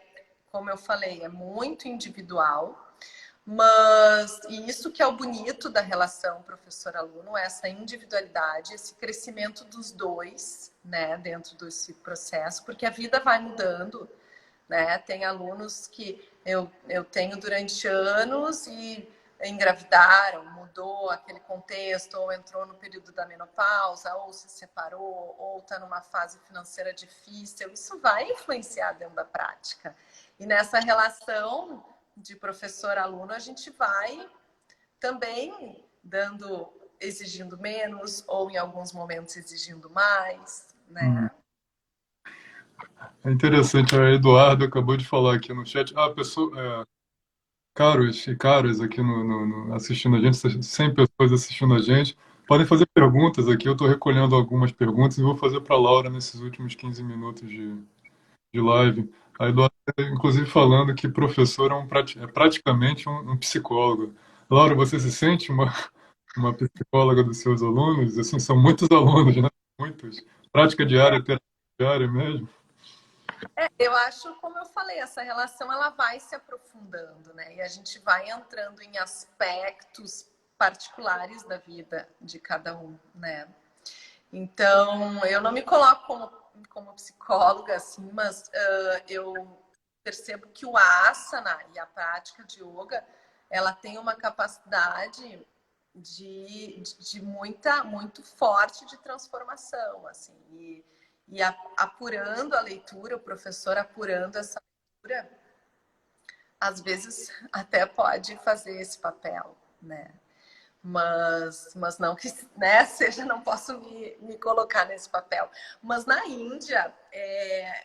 como eu falei, é muito individual. Mas e isso que é o bonito da relação professor-aluno, essa individualidade, esse crescimento dos dois, né, dentro desse processo, porque a vida vai mudando, né? Tem alunos que eu tenho durante anos e engravidaram, mudou aquele contexto, ou entrou no período da menopausa, ou se separou, ou está numa fase financeira difícil. Isso vai influenciar dentro da prática. E nessa relação de professor-aluno, a gente vai também dando, exigindo menos, ou em alguns momentos exigindo mais, Hum. né? É interessante, a Eduardo acabou de falar aqui no chat, pessoa, caros e caras aqui assistindo a gente, 100 pessoas assistindo a gente, podem fazer perguntas aqui. Eu estou recolhendo algumas perguntas e vou fazer para a Laura nesses últimos 15 minutos de live. A Eduardo, inclusive, falando que professor é praticamente um psicólogo. Laura, você se sente uma psicóloga dos seus alunos? Assim, são muitos alunos, né? Muitos. Prática diária, terapia diária mesmo. Eu acho, como eu falei, essa relação ela vai se aprofundando, né? E a gente vai entrando em aspectos particulares da vida de cada um, né? Então, eu não me coloco como psicóloga, assim, mas eu percebo que o asana e a prática de yoga, ela tem uma capacidade muito forte de transformação, assim, e apurando a leitura, o professor apurando essa leitura, às vezes até pode fazer esse papel, né? Mas não que, né, seja, não posso me colocar nesse papel. Mas na Índia, é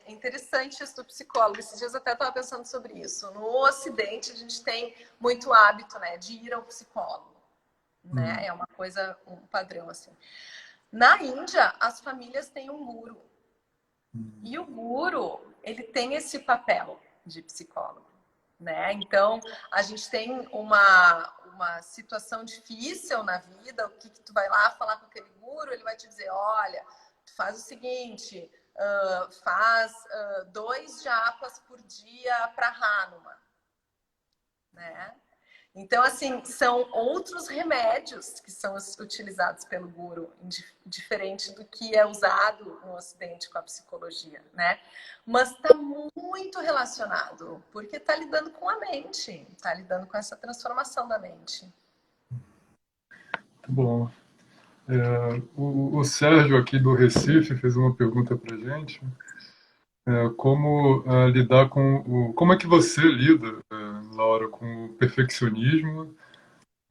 interessante isso do psicólogo. Esses dias eu até estava pensando sobre isso. No Ocidente, a gente tem muito hábito, né, de ir ao psicólogo, né? É uma coisa, um padrão, assim. Na Índia, as famílias têm um guru. E o guru, ele tem esse papel de psicólogo, né? Então, a gente tem uma situação difícil na vida, o que tu vai lá falar com aquele guru, ele vai te dizer, olha, tu faz o seguinte, faz 2 japas por dia para Hanuman, né? Então, assim, são outros remédios que são utilizados pelo guru, diferente do que é usado no Ocidente com a psicologia, né? Mas está muito relacionado, porque está lidando com a mente, está lidando com essa transformação da mente. Muito bom. O Sérgio aqui do Recife fez uma pergunta para gente. Como lidar como é que você lida, Laura, com o perfeccionismo,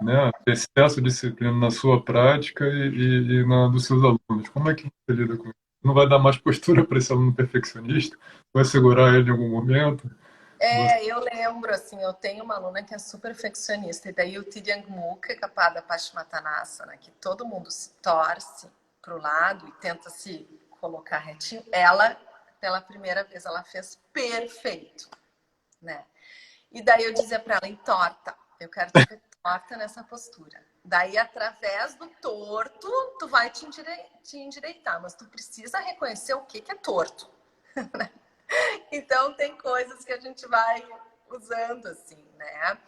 né, excesso de disciplina na sua prática e na dos seus alunos? Como é que você lida com isso? Não vai dar mais postura para esse aluno perfeccionista? Vai segurar ele em algum momento? Você... Eu lembro, assim, eu tenho uma aluna que é super perfeccionista, e daí o Tiryan Mukha, Kapada Paschimottanasana, que todo mundo se torce para o lado e tenta se colocar retinho, ela, pela primeira vez, ela fez perfeito, né? E daí eu dizia para ela, entorta, eu quero te ver torta nessa postura. Daí, através do torto, tu vai te endireitar, mas tu precisa reconhecer o que é torto. Então, tem coisas que a gente vai usando, assim, né?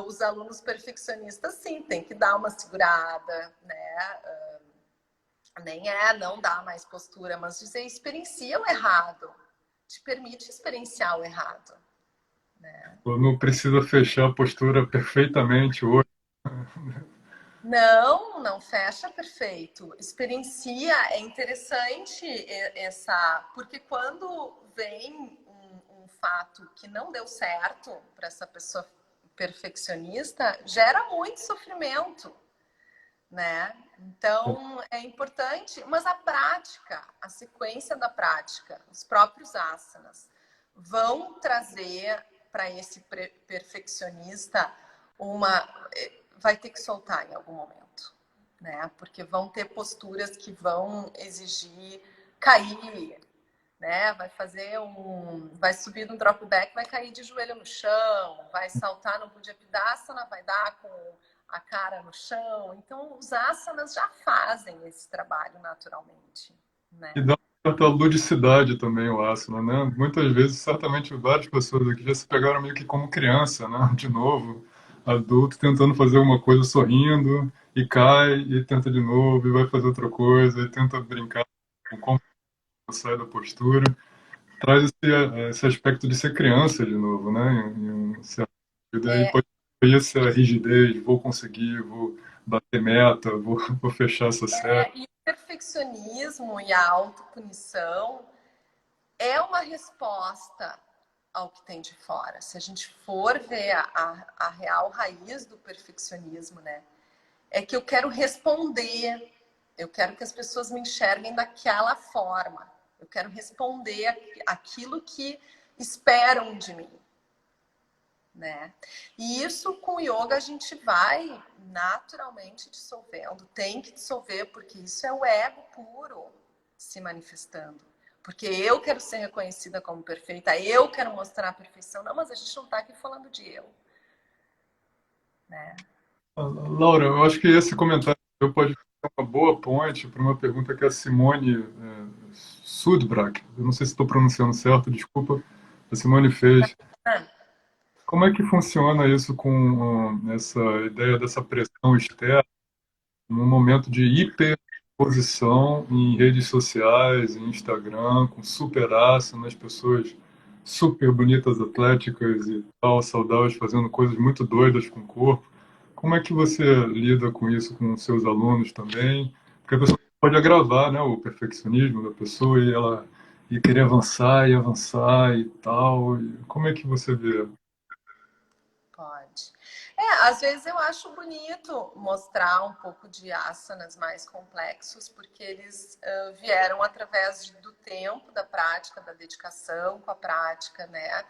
Os alunos perfeccionistas, sim, tem que dar uma segurada, né? Nem não dá mais postura, mas dizer, experiencia o errado. Te permite experienciar o errado, né? não precisa fechar a postura perfeitamente hoje. Não, não fecha perfeito. Experiencia, é interessante essa. Porque quando vem um fato que não deu certo para essa pessoa perfeccionista gera muito sofrimento, né? Então, é importante, mas a prática, a sequência da prática, os próprios asanas, vão trazer para esse perfeccionista vai ter que soltar em algum momento, né? Porque vão ter posturas que vão exigir cair, né? Vai subir no drop back, vai cair de joelho no chão, vai saltar no Bhujavidasana, vai dar com a cara no chão. Então, os asanas já fazem esse trabalho naturalmente, né? E dá uma certa ludicidade também o asana, né? Muitas vezes, certamente, várias pessoas aqui já se pegaram meio que como criança, né? De novo, adulto tentando fazer uma coisa sorrindo e cai e tenta de novo e vai fazer outra coisa e tenta brincar com como sai da postura. Traz esse aspecto de ser criança de novo, né? Em um certo sentido. Aí pode ter essa rigidez, vou conseguir, vou bater meta, vou fechar essa série. E o perfeccionismo e a autopunição é uma resposta ao que tem de fora. Se a gente for ver a real raiz do perfeccionismo, né? É que eu quero responder, eu quero que as pessoas me enxerguem daquela forma. Eu quero responder aquilo que esperam de mim, né? E isso com o yoga a gente vai naturalmente dissolvendo, tem que dissolver, porque isso é o ego puro se manifestando. Porque eu quero ser reconhecida como perfeita, eu quero mostrar a perfeição. Não, mas a gente não está aqui falando de eu, né? Laura, eu acho que esse comentário pode ser uma boa ponte para uma pergunta que a Simone Sudbrack, eu não sei se estou pronunciando certo, desculpa, a Simone fez. Como é que funciona isso com essa ideia dessa pressão externa num momento de hiperexposição em redes sociais, em Instagram, com super asanas, pessoas super bonitas, atléticas e tal, saudáveis, fazendo coisas muito doidas com o corpo? Como é que você lida com isso com os seus alunos também? Porque a pessoa pode agravar, né, o perfeccionismo da pessoa e querer avançar e tal. Como é que você vê? Pode. Às vezes eu acho bonito mostrar um pouco de asanas mais complexos, porque eles vieram através do tempo, da prática, da dedicação com a prática, né?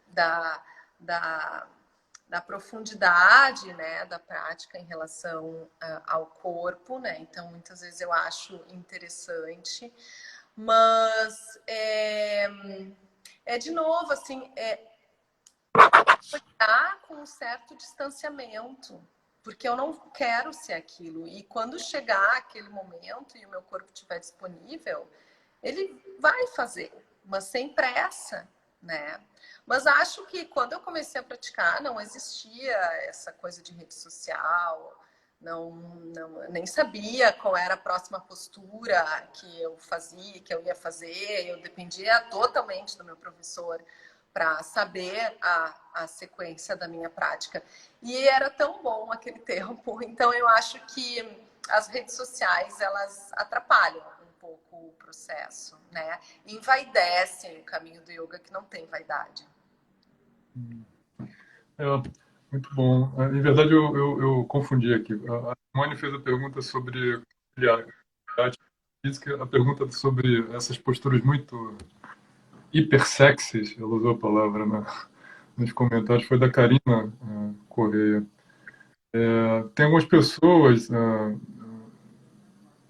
Da, da, da profundidade, né? Da prática em relação ao corpo, né? Então, muitas vezes eu acho interessante, mas de novo, assim, olhar com um certo distanciamento, porque eu não quero ser aquilo. E quando chegar aquele momento e o meu corpo estiver disponível, ele vai fazer, mas sem pressa, né? Mas acho que quando eu comecei a praticar, não existia essa coisa de rede social, nem sabia qual era a próxima postura que eu fazia, que eu ia fazer, eu dependia totalmente do meu professor para saber a sequência da minha prática. E era tão bom aquele tempo. Então, eu acho que as redes sociais, elas atrapalham um pouco o processo, né? Envaidecem o caminho do yoga que não tem vaidade. É, muito bom. Em verdade, eu confundi aqui. A Simone fez a pergunta sobre a arte física, a pergunta sobre essas posturas muito hipersexys, ela usou a palavra nos comentários, foi da Karina Correia. Tem algumas pessoas,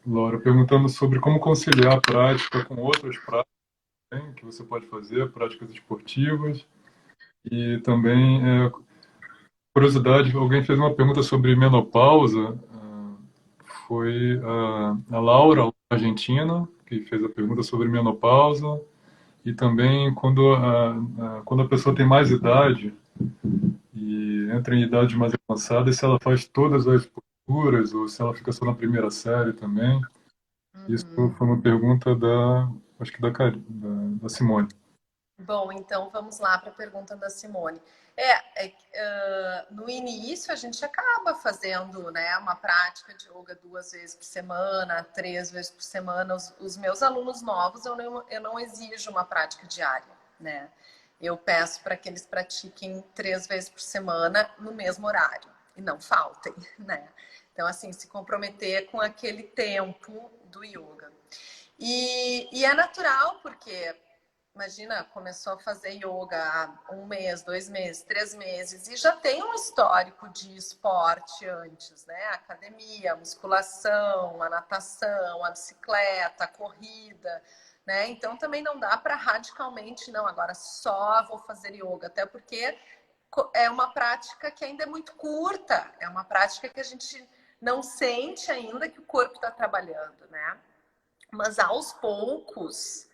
Laura, perguntando sobre como conciliar a prática com outras práticas, né, que você pode fazer, práticas esportivas, e também, curiosidade, alguém fez uma pergunta sobre menopausa, foi a Laura, argentina, que fez a pergunta sobre menopausa, e também quando a pessoa tem mais idade, e entra em idade mais avançada, e se ela faz todas as posturas, ou se ela fica só na primeira série também. Isso foi uma pergunta acho que da Simone. Bom, então vamos lá para a pergunta da Simone. No início a gente acaba fazendo, né, uma prática de yoga 2 vezes por semana, 3 vezes por semana. Os meus alunos novos, eu não exijo uma prática diária, né? Eu peço para que eles pratiquem 3 vezes por semana no mesmo horário e não faltem, né? Então, assim, se comprometer com aquele tempo do yoga. E é natural, porque imagina, começou a fazer yoga há 1 mês, 2 meses, 3 meses e já tem um histórico de esporte antes, né? A academia, a musculação, a natação, a bicicleta, a corrida, né? Então também não dá para radicalmente, não, agora só vou fazer yoga, até porque é uma prática que ainda é muito curta, é uma prática que a gente não sente ainda que o corpo está trabalhando, né? Mas aos poucos,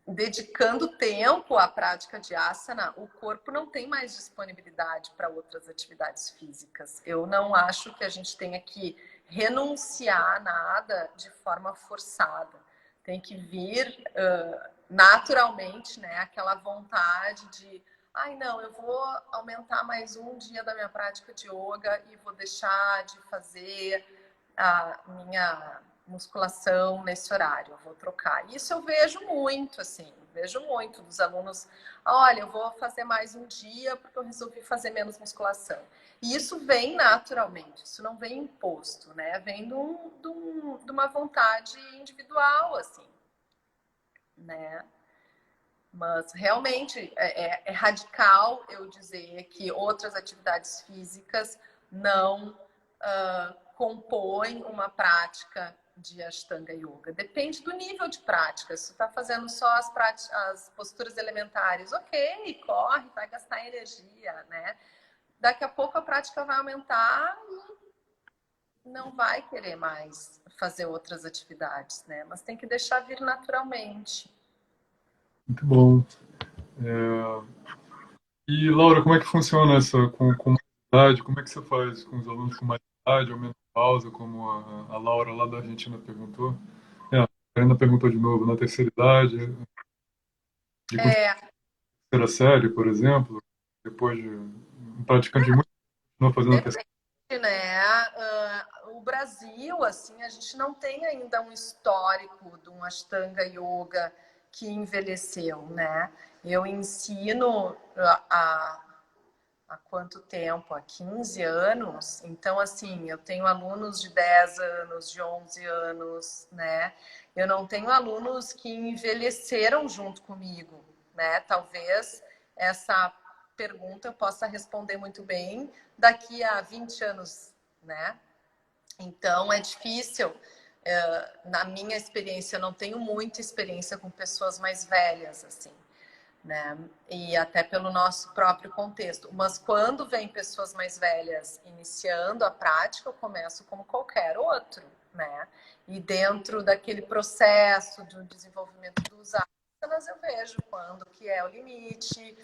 dedicando tempo à prática de asana, o corpo não tem mais disponibilidade para outras atividades físicas. Eu não acho que a gente tenha que renunciar a nada de forma forçada. Tem que vir naturalmente, né? Aquela vontade de, ai não, eu vou aumentar mais um dia da minha prática de yoga e vou deixar de fazer a minha musculação nesse horário, eu vou trocar. Isso eu vejo muito, assim, vejo muito dos alunos, olha, eu vou fazer mais um dia porque eu resolvi fazer menos musculação. E isso vem naturalmente, isso não vem imposto, né? Vem de uma vontade individual, assim, né? Mas realmente é radical eu dizer que outras atividades físicas não compõem uma prática de Ashtanga Yoga. Depende do nível de prática. Se tu está fazendo só as posturas elementares, ok, corre, vai gastar energia, né? Daqui a pouco a prática vai aumentar e não vai querer mais fazer outras atividades, né? Mas tem que deixar vir naturalmente. Muito bom. E, Laura, como é que funciona essa com mais idade? Como é que você faz com os alunos com mais idade ou menos pausa, como a Laura lá da Argentina perguntou? A Karina perguntou de novo, na terceira idade, de É, terceira série, por exemplo, depois de um praticante de muito não fazendo a terceira. depende, né? O Brasil, assim, a gente não tem ainda um histórico de um Ashtanga Yoga que envelheceu, né? Eu ensino há quanto tempo? Há 15 anos. Então, assim, eu tenho alunos de 10 anos, de 11 anos, né? Eu não tenho alunos que envelheceram junto comigo, né? Talvez essa pergunta eu possa responder muito bem daqui a 20 anos, né? Então, é difícil. Na minha experiência, eu não tenho muita experiência com pessoas mais velhas, assim, né? E até pelo nosso próprio contexto. Mas quando vem pessoas mais velhas iniciando a prática, eu começo como qualquer outro, né? E dentro daquele processo do desenvolvimento dos asanas, eu vejo quando que é o limite,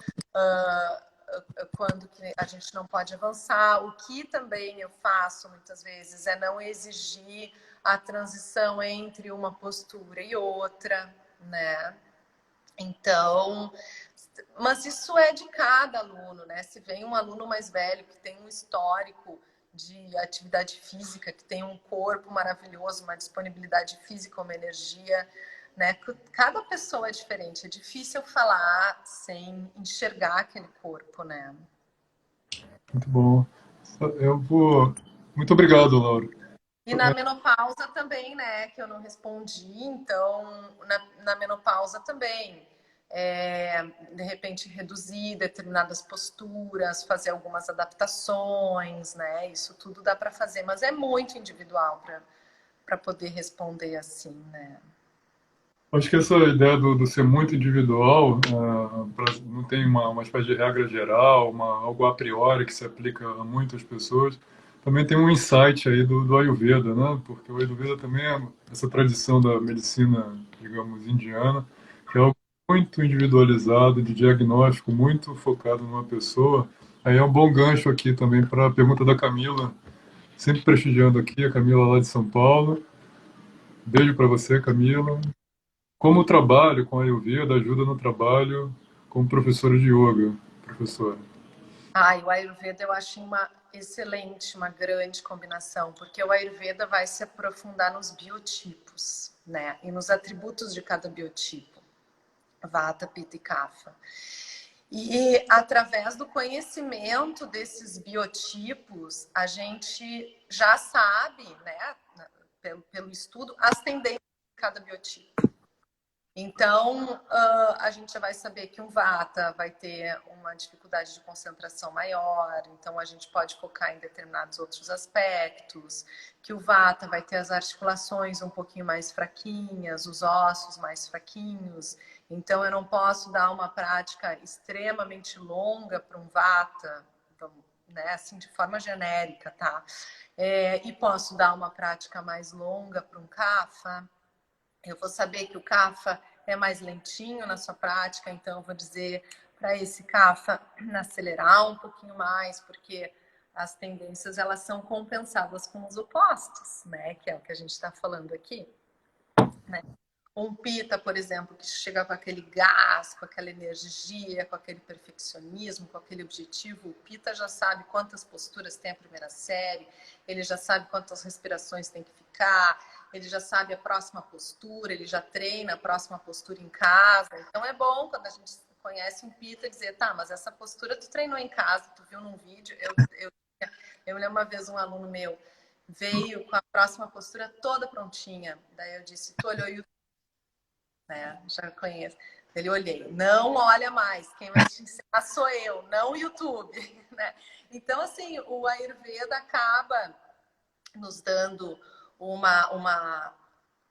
quando que a gente não pode avançar. O que também eu faço muitas vezes é não exigir a transição entre uma postura e outra, né? Então, mas isso é de cada aluno, né? Se vem um aluno mais velho que tem um histórico de atividade física, que tem um corpo maravilhoso, uma disponibilidade física, uma energia, né? Cada pessoa é diferente. É difícil falar sem enxergar aquele corpo, né? Muito bom. Eu vou. Muito obrigado, Laura. E na menopausa também, né? Que eu não respondi. Então, na menopausa também. De repente, reduzir determinadas posturas, fazer algumas adaptações, né? Isso tudo dá para fazer, mas é muito individual para poder responder assim, né? Acho que essa ideia do ser muito individual, não tem uma espécie de regra geral, algo a priori que se aplica a muitas pessoas. Também tem um insight aí do Ayurveda, né? Porque o Ayurveda também é essa tradição da medicina, digamos, indiana, que é algo muito individualizado, de diagnóstico muito focado numa pessoa. Aí é um bom gancho aqui também para a pergunta da Camila, sempre prestigiando aqui, a Camila lá de São Paulo. Beijo para você, Camila. Como o trabalho com a Ayurveda ajuda no trabalho como professora de yoga, professora? O Ayurveda eu acho uma excelente, uma grande combinação, porque o Ayurveda vai se aprofundar nos biotipos, né? E nos atributos de cada biotipo. Vata, Pitta e Kapha. E através do conhecimento desses biotipos, a gente já sabe, né, pelo estudo, as tendências de cada biotipo. Então, a gente já vai saber que um Vata vai ter uma dificuldade de concentração maior, então a gente pode focar em determinados outros aspectos, que o Vata vai ter as articulações um pouquinho mais fraquinhas, os ossos mais fraquinhos, então eu não posso dar uma prática extremamente longa para um Vata, né, assim, de forma genérica, tá? E posso dar uma prática mais longa para um Kapha. Eu vou saber que o Kapha é mais lentinho na sua prática, então eu vou dizer para esse Kapha acelerar um pouquinho mais, porque as tendências elas são compensadas com os opostos, né? Que é o que a gente está falando aqui, né? Um Pitta, por exemplo, que chega com aquele gás, com aquela energia, com aquele perfeccionismo, com aquele objetivo, o Pitta já sabe quantas posturas tem a primeira série, ele já sabe quantas respirações tem que ficar, ele já sabe a próxima postura, ele já treina a próxima postura em casa. Então é bom quando a gente conhece um Pitta dizer, tá, mas essa postura tu treinou em casa, tu viu num vídeo. Eu lembro uma vez um aluno meu veio com a próxima postura toda prontinha. Daí eu disse, tu olhou YouTube, né? Já conheço. Ele olhei, não olha mais, quem vai te ensinar sou eu, não o YouTube, né? Então, assim, o Ayurveda acaba nos dando uma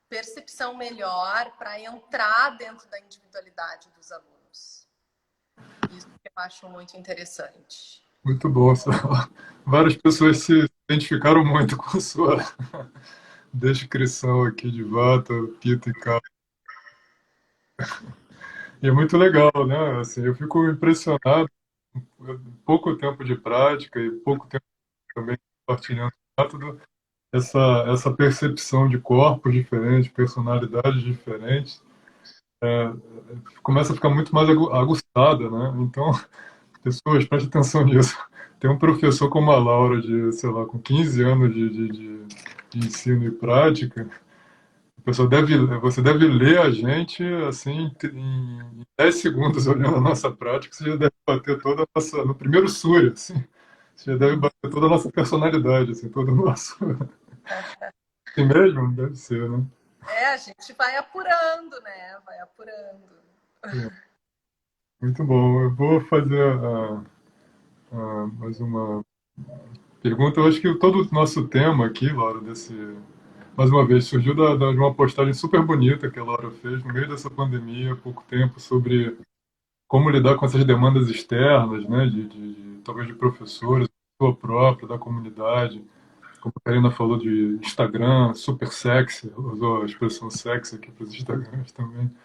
percepção melhor para entrar dentro da individualidade dos alunos. Isso que eu acho muito interessante. Muito bom. Várias pessoas se identificaram muito com a sua descrição aqui de Vata, Pitta e Kapha. E é muito legal, né? Assim, eu fico impressionado, pouco tempo de prática e pouco tempo também compartilhando método, essa percepção de corpos diferentes, personalidades diferentes, começa a ficar muito mais aguçada, né? Então, pessoas, prestem atenção nisso. Tem um professor como a Laura, de, sei lá, com 15 anos de ensino e prática, você deve ler a gente assim em 10 segundos olhando a nossa prática, você já deve bater toda a nossa, no primeiro Surya, assim, você já deve bater toda a nossa personalidade, assim, todo o nosso. Assim mesmo? Deve ser, né? A gente vai apurando, né? Vai apurando. É, muito bom. Eu vou fazer mais uma pergunta. Eu acho que todo o nosso tema aqui, Laura, mais uma vez, surgiu de uma postagem super bonita que a Laura fez no meio dessa pandemia, há pouco tempo, sobre como lidar com essas demandas externas, né, talvez de professores, sua própria, da comunidade. Como a Karina falou de Instagram, super sexy, usou a expressão sexy aqui para os Instagrams também,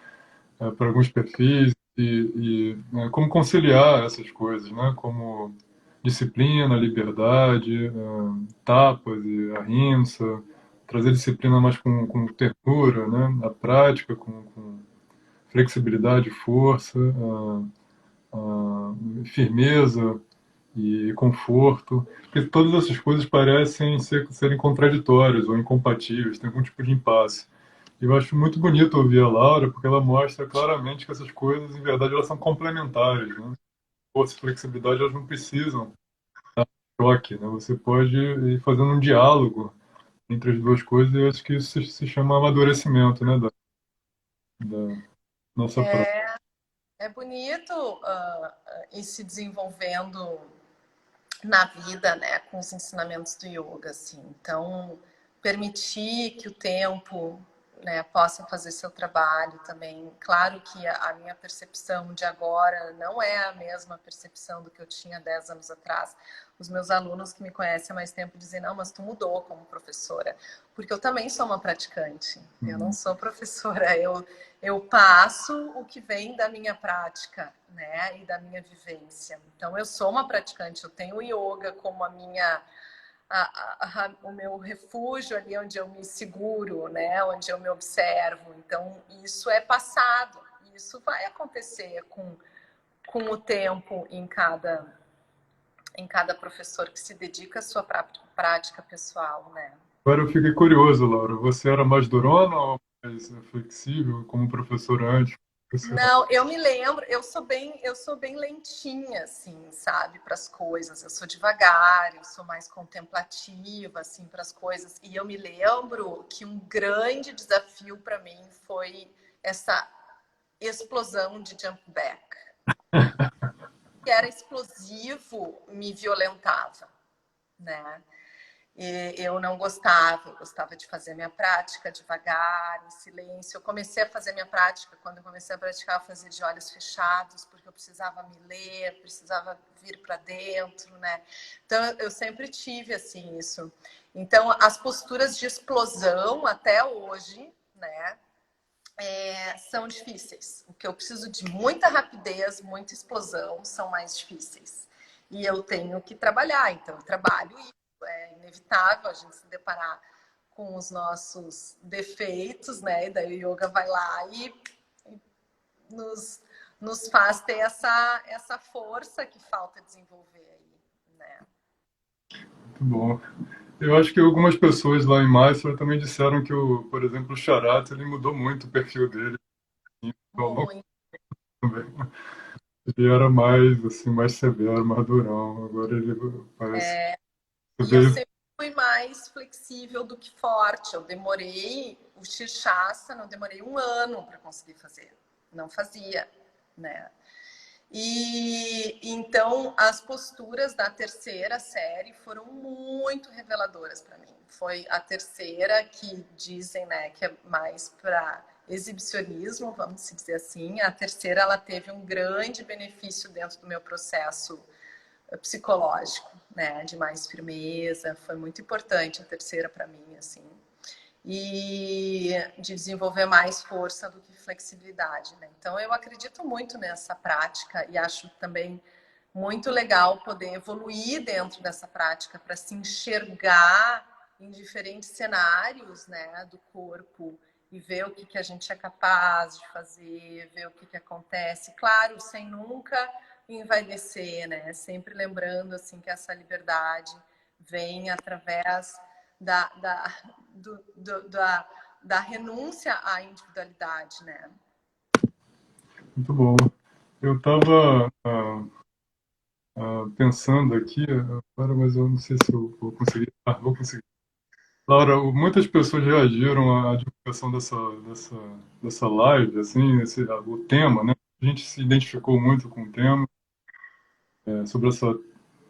para alguns perfis, como conciliar essas coisas, né, como disciplina, liberdade, tapas e ahimsa, trazer disciplina mais com ternura, né, a prática com flexibilidade, força, firmeza e conforto, porque todas essas coisas parecem serem contraditórias ou incompatíveis, tem algum tipo de impasse. E eu acho muito bonito ouvir a Laura, porque ela mostra claramente que essas coisas, em verdade, elas são complementares, né? Força e flexibilidade, elas não precisam choque, né? Você pode ir fazendo um diálogo entre as duas coisas, e eu acho que isso se chama amadurecimento, né, da nossa prática. É bonito ir se desenvolvendo na vida, né, com os ensinamentos do yoga, assim. Então, permitir que o tempo, né, possa fazer seu trabalho também. Claro que a minha percepção de agora não é a mesma percepção do que eu tinha 10 anos atrás. Os meus alunos que me conhecem há mais tempo dizem, não, mas tu mudou como professora. Porque eu também sou uma praticante. Eu não sou professora. Eu passo o que vem da minha prática, né, e da minha vivência. Então, eu sou uma praticante. Eu tenho o yoga como o meu refúgio ali onde eu me seguro, né? Onde eu me observo. Então, isso é passado. Isso vai acontecer com o tempo em cada professor que se dedica à sua prática pessoal, né? Agora eu fiquei curioso, Laura. Você era mais durona ou mais flexível como professora antes? Não, eu me lembro, eu sou bem lentinha, assim, sabe, para as coisas. Eu sou devagar, eu sou mais contemplativa, assim, para as coisas. E eu me lembro que um grande desafio para mim foi essa explosão de jump back. Que era explosivo, me violentava, né? E eu não gostava, eu gostava de fazer minha prática devagar, em silêncio. Eu comecei a fazer minha prática, quando eu comecei a praticar, eu fazia de olhos fechados, porque eu precisava me ler, precisava vir para dentro, né? Então, eu sempre tive, assim, isso. Então, as posturas de explosão, até hoje, né, são difíceis. O que eu preciso de muita rapidez, muita explosão, são mais difíceis. E eu tenho que trabalhar, então eu trabalho isso. É inevitável a gente se deparar com os nossos defeitos, né? E daí o yoga vai lá e nos, nos faz ter essa força que falta desenvolver aí, né? Muito bom. Eu acho que algumas pessoas lá em Mysore também disseram que, por exemplo, o Charat, ele mudou muito o perfil dele. Então, Muito. ele era mais, assim, mais severo, mais durão. Agora ele parece que E eu veio... sempre fui mais flexível do que forte. Eu demorei, o Shirshasana, eu demorei um ano para conseguir fazer. Não fazia, né? E então as posturas da terceira série foram muito reveladoras para mim. Foi a terceira que dizem, né, que é mais para exibicionismo, vamos dizer assim. A terceira ela teve um grande benefício dentro do meu processo psicológico, né, de mais firmeza. Foi muito importante a terceira para mim, assim. E de desenvolver mais força do que flexibilidade, né? Então eu acredito muito nessa prática e acho também muito legal poder evoluir dentro dessa prática para se enxergar em diferentes cenários, né, do corpo e ver o que a gente é capaz de fazer, ver o que acontece, claro, sem nunca envaidecer, né? Sempre lembrando assim que essa liberdade vem através da, da, da renúncia à individualidade, né? Muito bom. Eu estava pensando aqui, agora, mas eu não sei se eu vou conseguir. Vou conseguir. Laura, muitas pessoas reagiram à divulgação dessa live, assim, o tema, né? A gente se identificou muito com o tema, sobre essa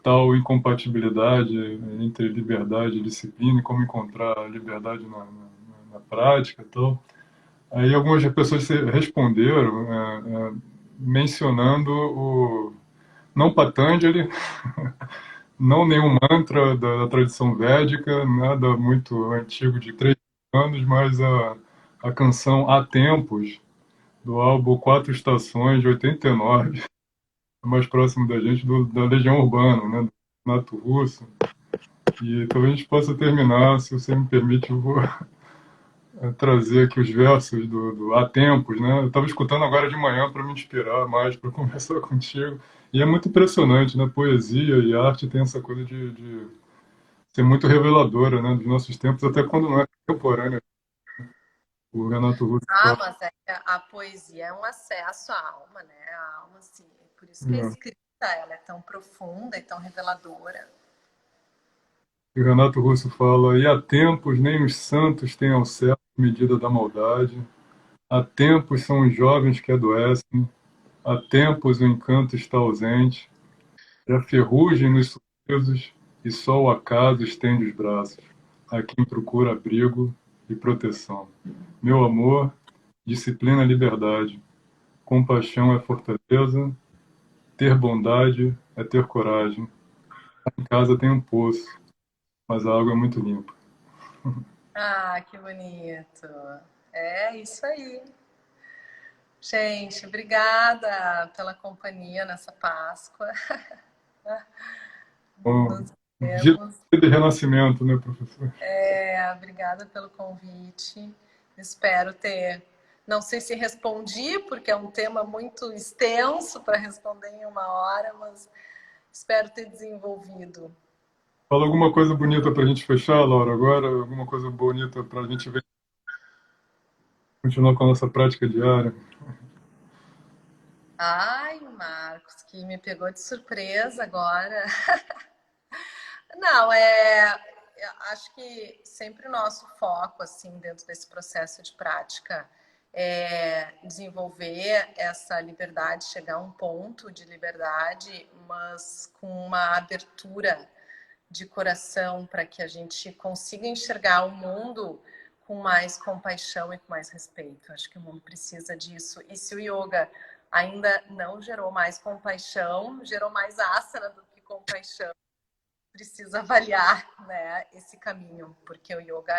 tal incompatibilidade entre liberdade e disciplina e como encontrar a liberdade na prática e tal. Aí algumas pessoas responderam mencionando não Patanjali, não nenhum mantra da tradição védica, nada muito antigo de 3 anos, mas a canção Há Tempos, do álbum Quatro Estações, de 89, mais próximo da gente, da Legião Urbana, né, do Nato Russo. E talvez a gente possa terminar, se você me permite, eu vou trazer aqui os versos do Há Tempos, né? Eu estava escutando agora de manhã para me inspirar mais, para conversar contigo. E é muito impressionante, né? Poesia e arte tem essa coisa de ser muito reveladora, né? Dos nossos tempos, até quando não é contemporânea. O Renato Russo Ah, fala. mas a poesia é um acesso à alma, né? A alma, assim, por isso que a escrita ela é tão profunda e tão reveladora. E o Renato Russo fala: e há tempos nem os santos têm ao céu a medida da maldade. Há tempos são os jovens que adoecem. Há tempos o encanto está ausente. E a ferrugem nos sorrisos, e só o acaso estende os braços a quem procura abrigo e proteção. Meu amor, disciplina é liberdade, compaixão é fortaleza, ter bondade é ter coragem. Em casa tem um poço, mas a água é muito limpa. Ah, que bonito. É isso aí. Gente, obrigada pela companhia nessa Páscoa. Bom, Nos dia vemos. de renascimento, né, professor? Obrigada pelo convite. Espero ter. Não sei se respondi, porque é um tema muito extenso para responder em uma hora, mas espero ter desenvolvido. Fala alguma coisa bonita para a gente fechar, Laura, agora? Alguma coisa bonita para a gente ver, continuar com a nossa prática diária? Ai, Marcos, que me pegou de surpresa agora. Não, eu acho que sempre o nosso foco, assim, dentro desse processo de prática, é desenvolver essa liberdade, chegar a um ponto de liberdade, mas com uma abertura de coração para que a gente consiga enxergar o mundo com mais compaixão e com mais respeito. Acho que o mundo precisa disso. E se o yoga ainda não gerou mais compaixão, gerou mais asana do que compaixão, precisa avaliar, né, esse caminho, porque o yoga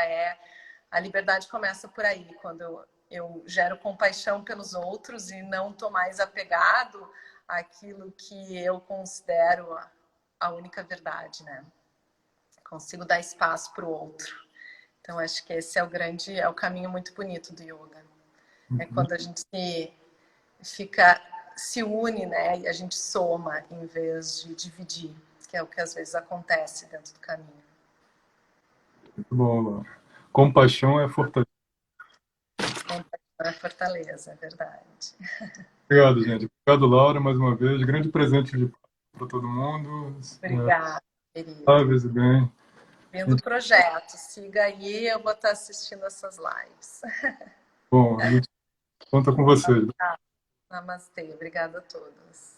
a liberdade começa por aí, quando eu gero compaixão pelos outros e não estou mais apegado àquilo que eu considero a única verdade, né? Consigo dar espaço para o outro. Então acho que esse é o caminho muito bonito do yoga. É quando a gente se une, né? E a gente soma em vez de dividir, que é o que às vezes acontece dentro do caminho. Muito bom, Laura. Compaixão é fortaleza. Compaixão é fortaleza, é verdade. Obrigado, gente. Obrigado, Laura, mais uma vez. Grande presente de para todo mundo. Obrigada, querido. Suaves e bem. Vendo o projeto, siga aí, eu vou estar assistindo essas lives. Bom, a gente conta com vocês. Namastê, obrigada a todos.